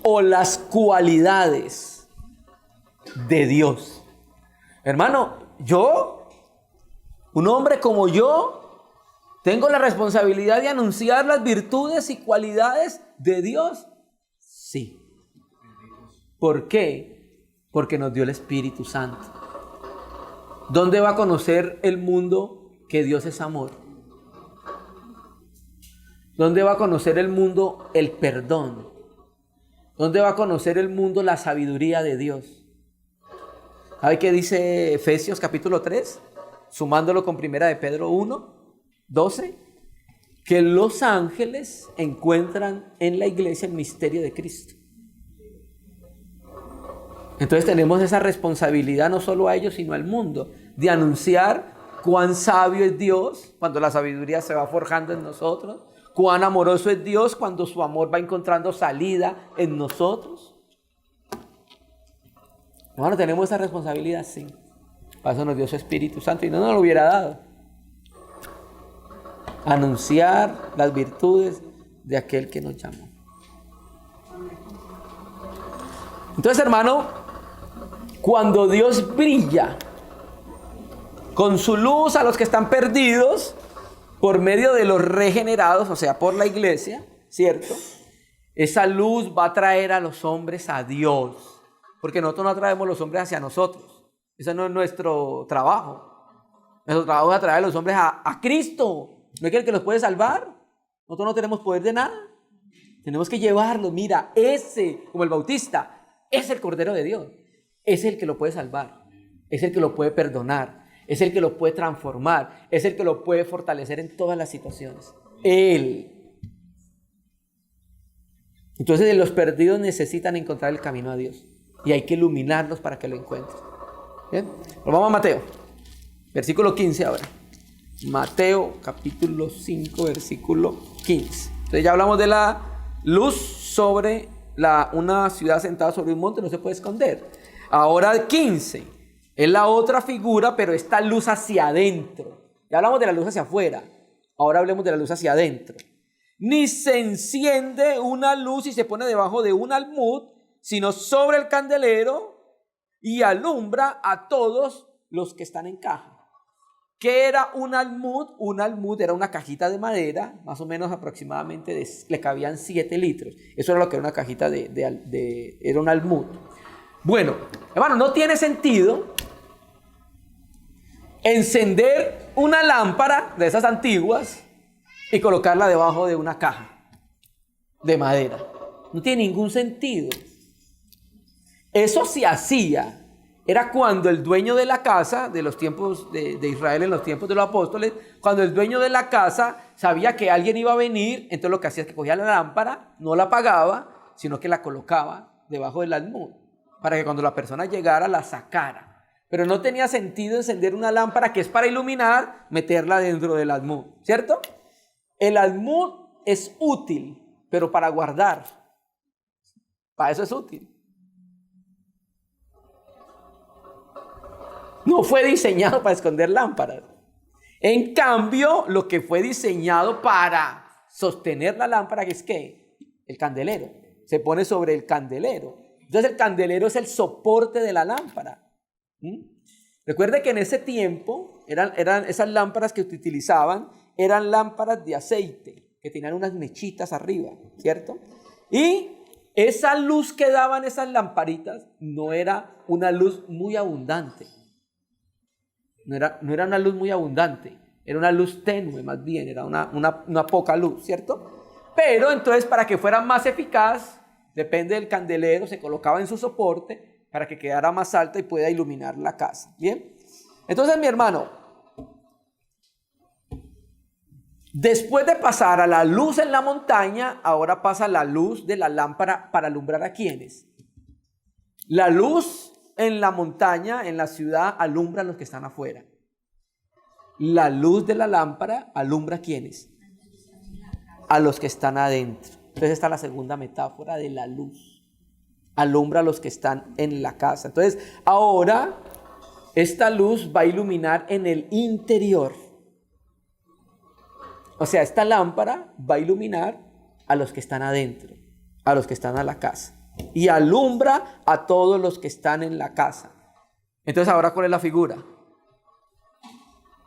o las cualidades de Dios. Hermano, yo, un hombre como yo, tengo la responsabilidad de anunciar las virtudes y cualidades de Dios. Sí. ¿Por qué? Porque nos dio el Espíritu Santo. ¿Dónde va a conocer el mundo que Dios es amor? ¿Dónde va a conocer el mundo el perdón? ¿Dónde va a conocer el mundo la sabiduría de Dios? ¿Sabe qué dice Efesios capítulo 3? Sumándolo con primera de Pedro 1, 12. Que los ángeles encuentran en la iglesia el misterio de Cristo. Entonces tenemos esa responsabilidad no solo a ellos, sino al mundo, de anunciar cuán sabio es Dios cuando la sabiduría se va forjando en nosotros, cuán amoroso es Dios cuando su amor va encontrando salida en nosotros. Bueno, tenemos esa responsabilidad, sí. Para eso nos dio su Espíritu Santo y no nos lo hubiera dado. Anunciar las virtudes de aquel que nos llamó. Entonces, hermano, cuando Dios brilla con su luz a los que están perdidos por medio de los regenerados, o sea, por la iglesia, ¿cierto? Esa luz va a traer a los hombres a Dios, porque nosotros no atraemos los hombres hacia nosotros. Ese no es nuestro trabajo. Nuestro trabajo es atraer a los hombres a Cristo. ¿No es el que los puede salvar? Nosotros no tenemos poder de nada. Tenemos que llevarlos. Mira, ese, como el Bautista, es el Cordero de Dios. Es el que lo puede salvar, es el que lo puede perdonar, es el que lo puede transformar, es el que lo puede fortalecer en todas las situaciones. Él. Entonces los perdidos necesitan encontrar el camino a Dios y hay que iluminarlos para que lo encuentren. ¿Bien? Pero vamos a Mateo, versículo 15 ahora. Mateo capítulo 5, versículo 15. Entonces ya hablamos de la luz sobre una ciudad sentada sobre un monte, no se puede esconder. Ahora 15, es la otra figura, pero esta luz hacia adentro. Ya hablamos de la luz hacia afuera, ahora hablemos de la luz hacia adentro. Ni se enciende una luz y se pone debajo de un almud, sino sobre el candelero y alumbra a todos los que están en casa. ¿Qué era un almud? Un almud era una cajita de madera, más o menos aproximadamente le cabían 7 litros. Eso era lo que era una cajita era un almud. Bueno, hermano, no tiene sentido encender una lámpara de esas antiguas y colocarla debajo de una caja de madera. No tiene ningún sentido. Eso se hacía. Era cuando el dueño de la casa, de los tiempos de Israel, en los tiempos de los apóstoles, cuando el dueño de la casa sabía que alguien iba a venir, entonces lo que hacía es que cogía la lámpara, no la apagaba, sino que la colocaba debajo del almud, para que cuando la persona llegara la sacara. Pero no tenía sentido encender una lámpara que es para iluminar, meterla dentro del almud, ¿cierto? El almud es útil, pero para guardar. Para eso es útil. No fue diseñado para esconder lámparas. En cambio, lo que fue diseñado para sostener la lámpara, que es ¿qué? El candelero. Se pone sobre el candelero. Entonces el candelero es el soporte de la lámpara. Recuerde que en ese tiempo eran esas lámparas que utilizaban, eran lámparas de aceite, que tenían unas mechitas arriba, ¿cierto? Y esa luz que daban esas lamparitas no era una luz muy abundante. No era una luz muy abundante, era una luz tenue más bien, era una poca luz, ¿cierto? Pero entonces para que fuera más eficaz, depende del candelero, se colocaba en su soporte para que quedara más alta y pueda iluminar la casa, ¿bien? Entonces, mi hermano, después de pasar a la luz en la montaña, ahora pasa la luz de la lámpara para alumbrar a ¿quiénes? La luz en la montaña, en la ciudad, alumbra a los que están afuera. La luz de la lámpara alumbra a ¿quiénes? A los que están adentro. Entonces está la segunda metáfora de la luz. Alumbra a los que están en la casa. Entonces ahora esta luz va a iluminar en el interior. O sea, esta lámpara va a iluminar a los que están adentro, a los que están en la casa. Y alumbra a todos los que están en la casa. Entonces ahora, ¿cuál es la figura?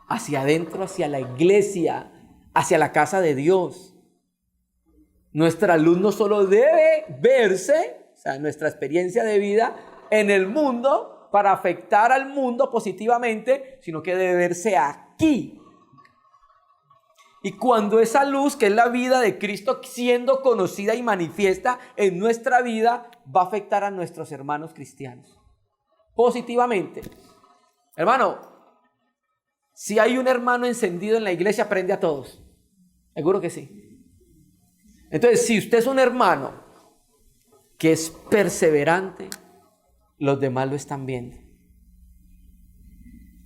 Hacia adentro, hacia la iglesia, hacia la casa de Dios. Nuestra luz no solo debe verse, o sea, nuestra experiencia de vida en el mundo para afectar al mundo positivamente, sino que debe verse aquí. Y cuando esa luz, que es la vida de Cristo, siendo conocida y manifiesta en nuestra vida, va a afectar a nuestros hermanos cristianos positivamente. Hermano, si hay un hermano encendido en la iglesia, prende a todos. Seguro que sí. Entonces, si usted es un hermano que es perseverante, los demás lo están viendo.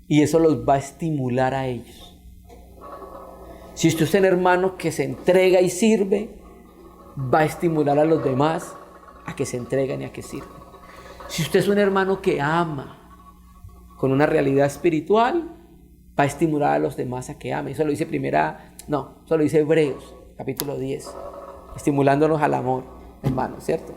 Y eso los va a estimular a ellos. Si usted es un hermano que se entrega y sirve, va a estimular a los demás a que se entreguen y a que sirvan. Si usted es un hermano que ama con una realidad espiritual, va a estimular a los demás a que amen. Eso lo dice eso lo dice Hebreos, capítulo 10, estimulándonos al amor, hermano, ¿cierto?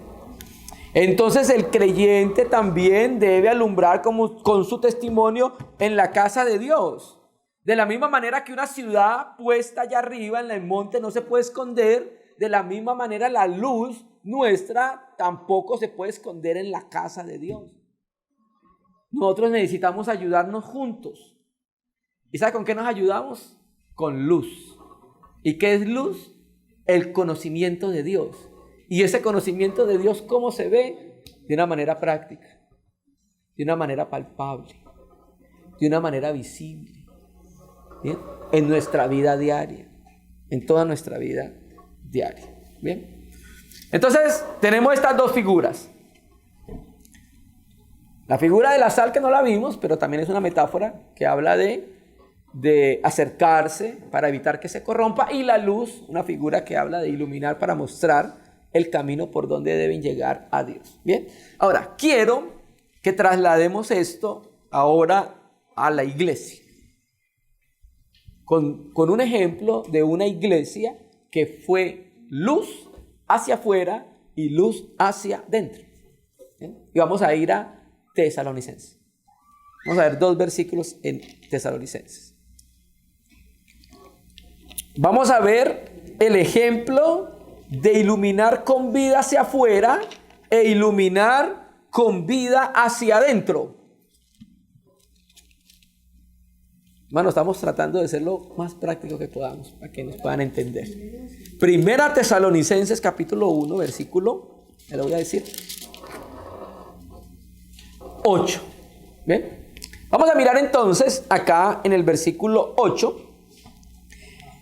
Entonces el creyente también debe alumbrar con su testimonio en la casa de Dios. De la misma manera que una ciudad puesta allá arriba en el monte no se puede esconder, de la misma manera la luz nuestra tampoco se puede esconder en la casa de Dios. Nosotros necesitamos ayudarnos juntos. ¿Y sabe con qué nos ayudamos? Con luz. ¿Y qué es luz? El conocimiento de Dios. Y ese conocimiento de Dios, ¿cómo se ve? De una manera práctica, de una manera palpable, de una manera visible. ¿Bien? En nuestra vida diaria, en toda nuestra vida diaria. ¿Bien? Entonces tenemos estas dos figuras. La figura de la sal, que no la vimos, pero también es una metáfora que habla de acercarse para evitar que se corrompa, y la luz, una figura que habla de iluminar para mostrar el camino por donde deben llegar a Dios. Bien, ahora quiero que traslademos esto ahora a la iglesia. Con un ejemplo de una iglesia que fue luz hacia afuera y luz hacia dentro. ¿Bien? Y vamos a ir a Tesalonicenses. Vamos a ver 2 versículos en Tesalonicenses. vamos a ver el ejemplo de iluminar con vida hacia afuera e iluminar con vida hacia adentro. Hermano, estamos tratando de ser lo más práctico que podamos para que nos puedan entender. Primera Tesalonicenses capítulo 1, versículo, me lo voy a decir, 8. ¿Bien? Vamos a mirar entonces acá en el versículo 8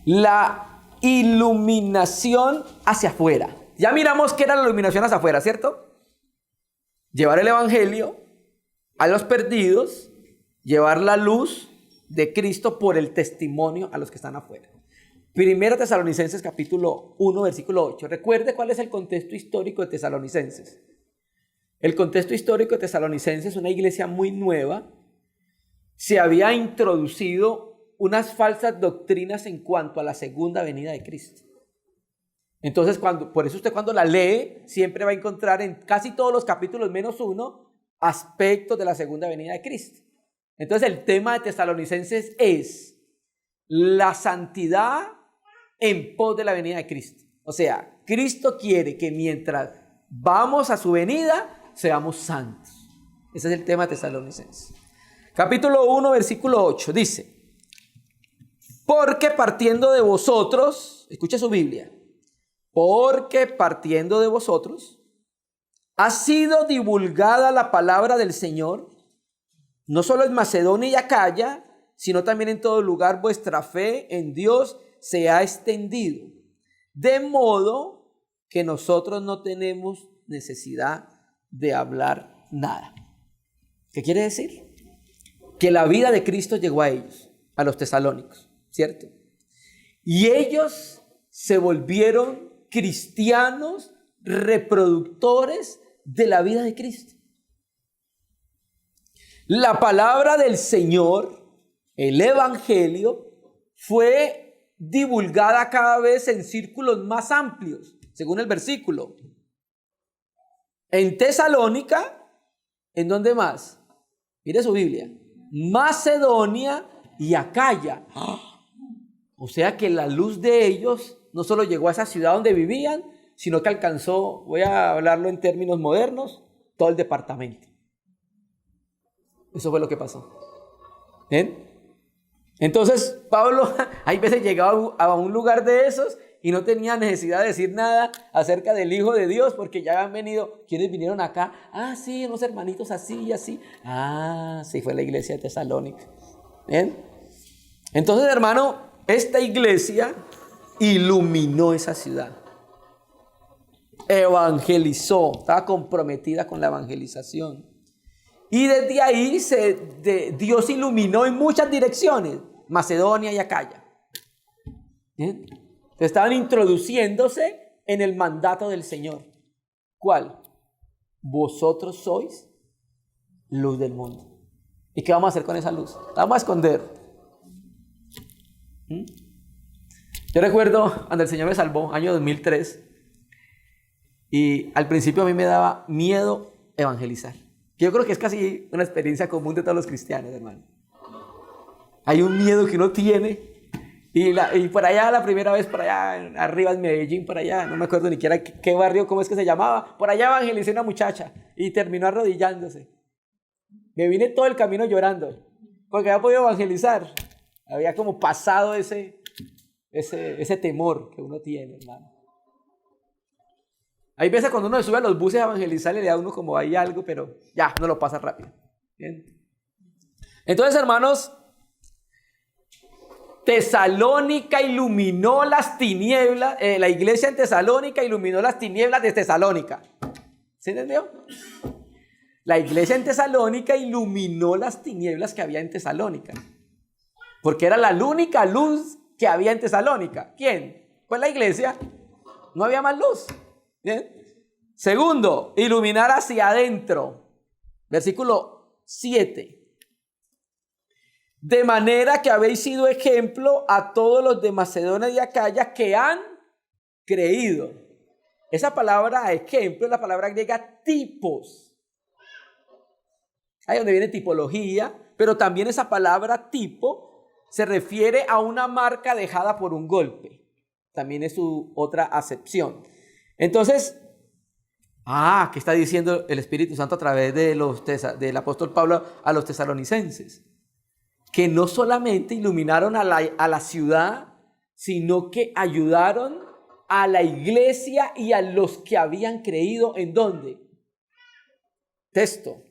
la iluminación hacia afuera. Ya miramos qué era la iluminación hacia afuera, ¿cierto? Llevar el evangelio a los perdidos, llevar la luz de Cristo por el testimonio a los que están afuera. Primera Tesalonicenses capítulo 1, versículo 8. Recuerde cuál es el contexto histórico de Tesalonicenses. El contexto histórico de Tesalonicenses es una iglesia muy nueva. Se había introducido unas falsas doctrinas en cuanto a la segunda venida de Cristo. Entonces, por eso usted cuando la lee, siempre va a encontrar en casi todos los capítulos menos uno, aspectos de la segunda venida de Cristo. Entonces, el tema de Tesalonicenses es la santidad en pos de la venida de Cristo. O sea, Cristo quiere que mientras vamos a su venida, seamos santos. Ese es el tema de Tesalonicenses. Capítulo 1, versículo 8, dice: porque partiendo de vosotros, escucha su Biblia, porque partiendo de vosotros ha sido divulgada la palabra del Señor, no solo en Macedonia y Acaya, sino también en todo lugar vuestra fe en Dios se ha extendido, de modo que nosotros no tenemos necesidad de hablar nada. ¿Qué quiere decir? Que la vida de Cristo llegó a ellos, a los tesalónicos, ¿cierto? Y ellos se volvieron cristianos reproductores de la vida de Cristo. La palabra del Señor, el evangelio, fue divulgada cada vez en círculos más amplios, según el versículo. En Tesalónica, ¿en dónde más? Mire su Biblia. Macedonia y Acaya. O sea que la luz de ellos no solo llegó a esa ciudad donde vivían, sino que alcanzó, voy a hablarlo en términos modernos, todo el departamento. Eso fue lo que pasó. ¿Ven? Entonces Pablo hay veces llegaba a un lugar de esos y no tenía necesidad de decir nada acerca del Hijo de Dios, porque ya habían venido. ¿Quiénes vinieron acá? Ah, sí, unos hermanitos así y así. Ah, sí, fue la iglesia de Tesalónica. ¿Ven? Entonces, hermano, esta iglesia iluminó esa ciudad, evangelizó, estaba comprometida con la evangelización. Y desde ahí Dios iluminó en muchas direcciones, Macedonia y Acaya. ¿Bien? Estaban introduciéndose en el mandato del Señor. ¿Cuál? Vosotros sois luz del mundo. ¿Y qué vamos a hacer con esa luz? La vamos a esconder. Yo recuerdo cuando el Señor me salvó, año 2003, y al principio a mí me daba miedo evangelizar. Yo creo que es casi una experiencia común de todos los cristianos, hermano. Hay un miedo que uno tiene, y por allá la primera vez, por allá arriba en Medellín, por allá, no me acuerdo ni siquiera qué barrio, cómo es que se llamaba, por allá evangelicé a una muchacha y terminó arrodillándose. Me vine todo el camino llorando, porque había podido evangelizar. Había como pasado ese temor que uno tiene, hermano. Hay veces cuando uno se sube a los buses a evangelizar, le da a uno como hay algo, pero ya, no lo pasa rápido. ¿Bien? Entonces, hermanos, Tesalónica iluminó las tinieblas, la iglesia en Tesalónica iluminó las tinieblas de Tesalónica. ¿Se entendió? La iglesia en Tesalónica iluminó las tinieblas que había en Tesalónica, porque era la única luz que había en Tesalónica. ¿Quién? Pues la iglesia. No había más luz. ¿Bien? Segundo, iluminar hacia adentro. Versículo 7. De manera que habéis sido ejemplo a todos los de Macedonia y Acaya que han creído. Esa palabra ejemplo es la palabra griega tipos. Ahí donde viene tipología, pero también esa palabra tipo se refiere a una marca dejada por un golpe. También es su otra acepción. Entonces, ¿qué está diciendo el Espíritu Santo a través del apóstol Pablo a los tesalonicenses? Que no solamente iluminaron a la ciudad, sino que ayudaron a la iglesia y a los que habían creído. ¿En dónde? Texto,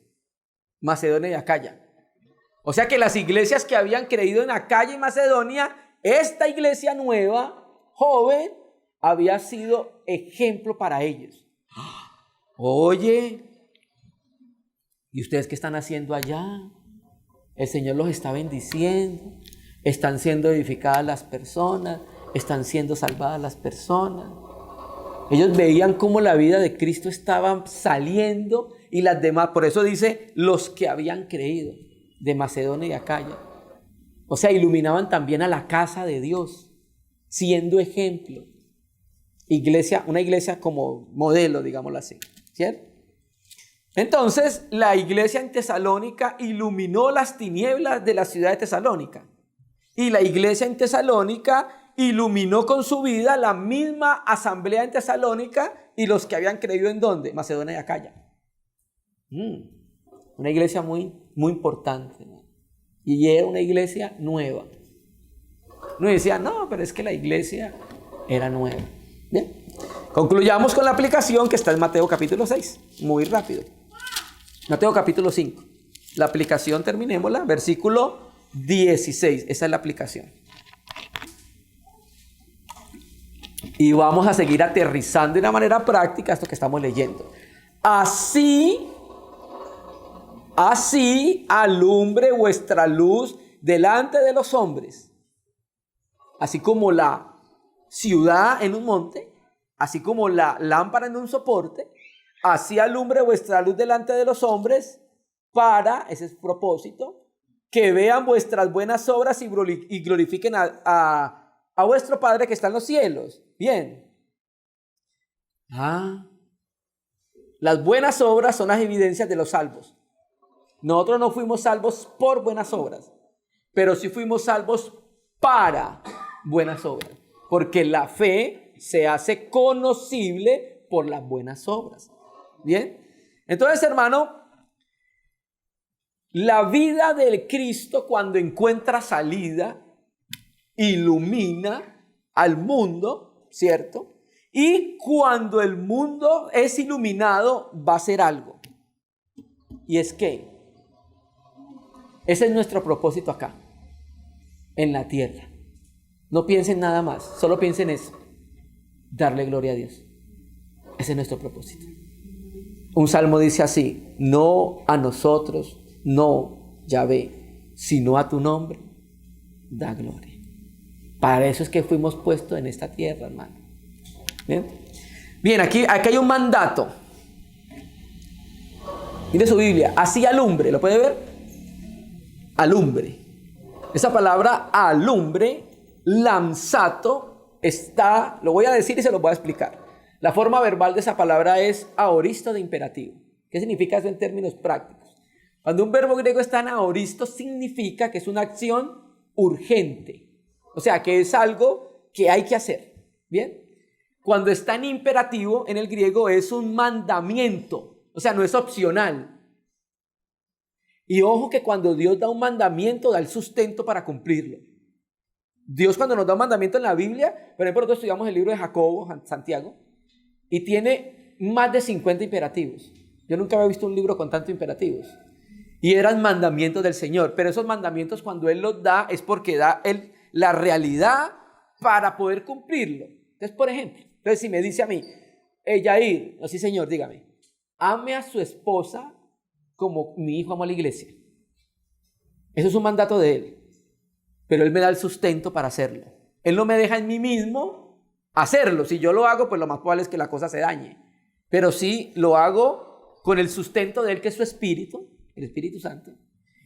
Macedonia y Acaya. O sea que las iglesias que habían creído en Acaya y Macedonia, esta iglesia nueva, joven, había sido ejemplo para ellos. Oye, ¿y ustedes qué están haciendo allá? El Señor los está bendiciendo, están siendo edificadas las personas, están siendo salvadas las personas. Ellos veían cómo la vida de Cristo estaba saliendo y las demás, por eso dice los que habían creído de Macedonia y Acaya. O sea, iluminaban también a la casa de Dios, siendo ejemplo. Una iglesia como modelo, digámoslo así, ¿cierto? Entonces, la iglesia en Tesalónica iluminó las tinieblas de la ciudad de Tesalónica. Y la iglesia en Tesalónica iluminó con su vida la misma asamblea en Tesalónica y los que habían creído ¿en dónde? Macedonia y Acaya. Una iglesia muy, muy importante, ¿no? Y era una iglesia nueva. No decía, no, pero es que la iglesia era nueva. Bien, concluyamos con la aplicación que está en Mateo capítulo 6, muy rápido. Mateo capítulo 5, la aplicación, terminémosla, versículo 16, esa es la aplicación. Y vamos a seguir aterrizando de una manera práctica esto que estamos leyendo. Así alumbre vuestra luz delante de los hombres, así como la ciudad en un monte, así como la lámpara en un soporte, así alumbre vuestra luz delante de los hombres para, ese es propósito, que vean vuestras buenas obras y glorifiquen a vuestro Padre que está en los cielos. Bien. Las buenas obras son las evidencias de los salvos. Nosotros no fuimos salvos por buenas obras, pero sí fuimos salvos para buenas obras. Porque la fe se hace conocible por las buenas obras. ¿Bien? Entonces, hermano, la vida del Cristo cuando encuentra salida, ilumina al mundo, ¿cierto? Y cuando el mundo es iluminado, va a hacer algo. Y es que ese es nuestro propósito acá, en la tierra. No piensen nada más, solo piensen eso. Darle gloria a Dios. Ese es nuestro propósito. Un salmo dice así: no a nosotros, no, Yahvé, sino a tu nombre, da gloria. Para eso es que fuimos puestos en esta tierra, hermano. Bien, aquí hay un mandato. Mire su Biblia, así alumbre, ¿lo puede ver? Alumbre. Esa palabra alumbre, lamsato, está, lo voy a decir y se lo voy a explicar. La forma verbal de esa palabra es aoristo de imperativo. ¿Qué significa eso en términos prácticos? Cuando un verbo griego está en aoristo, significa que es una acción urgente. O sea, que es algo que hay que hacer. ¿Bien? Cuando está en imperativo, en el griego es un mandamiento. O sea, no es opcional. Y ojo que cuando Dios da un mandamiento, da el sustento para cumplirlo. Dios cuando nos da un mandamiento en la Biblia, por ejemplo, nosotros estudiamos el libro de Jacobo, Santiago, y tiene más de 50 imperativos. Yo nunca había visto un libro con tantos imperativos. Y eran mandamientos del Señor. Pero esos mandamientos cuando Él los da es porque da la realidad para poder cumplirlo. Entonces, por ejemplo, si me dice a mí, Yair, no, sí señor, dígame, ame a su esposa como mi hijo amó a la iglesia. Eso es un mandato de Él. Pero Él me da el sustento para hacerlo. Él no me deja en mí mismo hacerlo. Si yo lo hago, pues lo más probable es que la cosa se dañe. Pero sí lo hago con el sustento de Él, que es su Espíritu, el Espíritu Santo.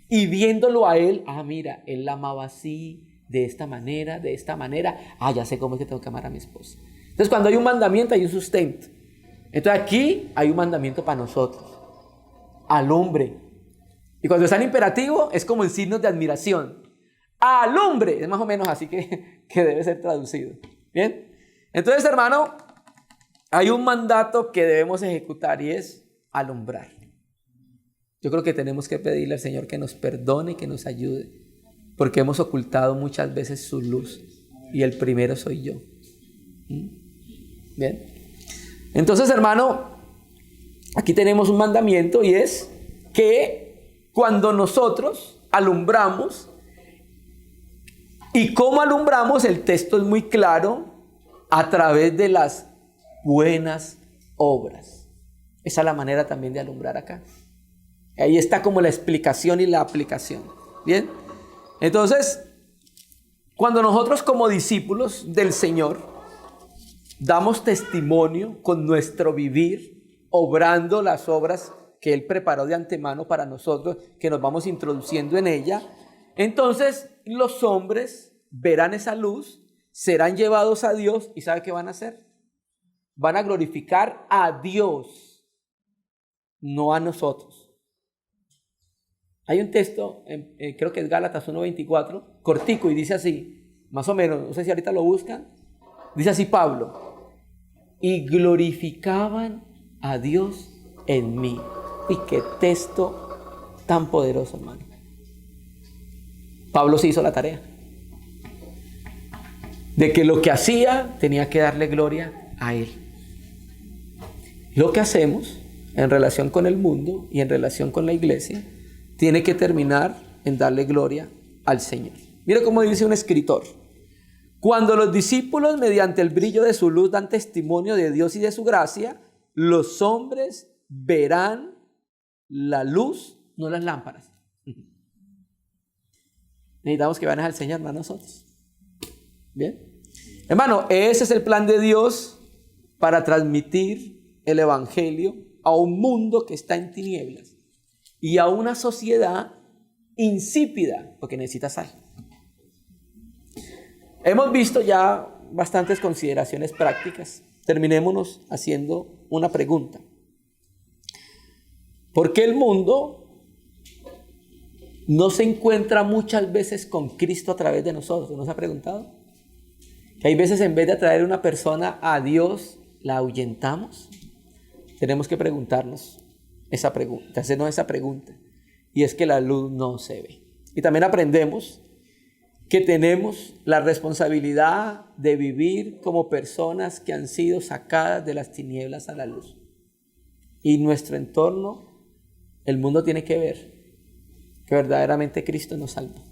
Y viéndolo a Él, mira, Él la amaba así, de esta manera, de esta manera. Ya sé cómo es que tengo que amar a mi esposa. Entonces, cuando hay un mandamiento, hay un sustento. Entonces, aquí hay un mandamiento para nosotros. Alumbre. Y cuando está en imperativo, es como en signos de admiración. alumbre. Es más o menos así que debe ser traducido. Bien. Entonces, hermano, hay un mandato que debemos ejecutar y es alumbrar. Yo creo que tenemos que pedirle al Señor que nos perdone y que nos ayude, porque hemos ocultado muchas veces su luz y el primero soy yo. Bien. Entonces, hermano, aquí tenemos un mandamiento y es que cuando nosotros alumbramos, y cómo alumbramos, el texto es muy claro, a través de las buenas obras. Esa es la manera también de alumbrar acá. Ahí está como la explicación y la aplicación. Bien. Entonces, cuando nosotros como discípulos del Señor damos testimonio con nuestro vivir, obrando las obras que Él preparó de antemano para nosotros, que nos vamos introduciendo en ella, entonces los hombres verán esa luz, serán llevados a Dios y ¿sabe qué van a hacer? Van a glorificar a Dios, no a nosotros. Hay un texto, creo que es Gálatas 1:24, cortico, y dice así, más o menos, no sé si ahorita lo buscan, dice así Pablo: y glorificaban a Dios en mí. Y qué texto tan poderoso, hermano. Pablo se hizo la tarea de que lo que hacía tenía que darle gloria a Él. Lo que hacemos en relación con el mundo y en relación con la iglesia tiene que terminar en darle gloria al Señor. Mira cómo dice un escritor: cuando los discípulos mediante el brillo de su luz dan testimonio de Dios y de su gracia, los hombres verán la luz, no las lámparas. Necesitamos que vean al Señor, no a nosotros. Bien. Hermano, ese es el plan de Dios para transmitir el evangelio a un mundo que está en tinieblas y a una sociedad insípida, porque necesita sal. Hemos visto ya bastantes consideraciones prácticas. Terminémonos haciendo una pregunta. ¿Por qué el mundo no se encuentra muchas veces con Cristo a través de nosotros? ¿No se ha preguntado? Que hay veces, en vez de atraer a una persona a Dios, la ahuyentamos. Tenemos que preguntarnos esa pregunta, hacernos esa pregunta. Y es que la luz no se ve. Y también aprendemos que tenemos la responsabilidad de vivir como personas que han sido sacadas de las tinieblas a la luz. Y nuestro entorno, el mundo tiene que ver que verdaderamente Cristo nos salva.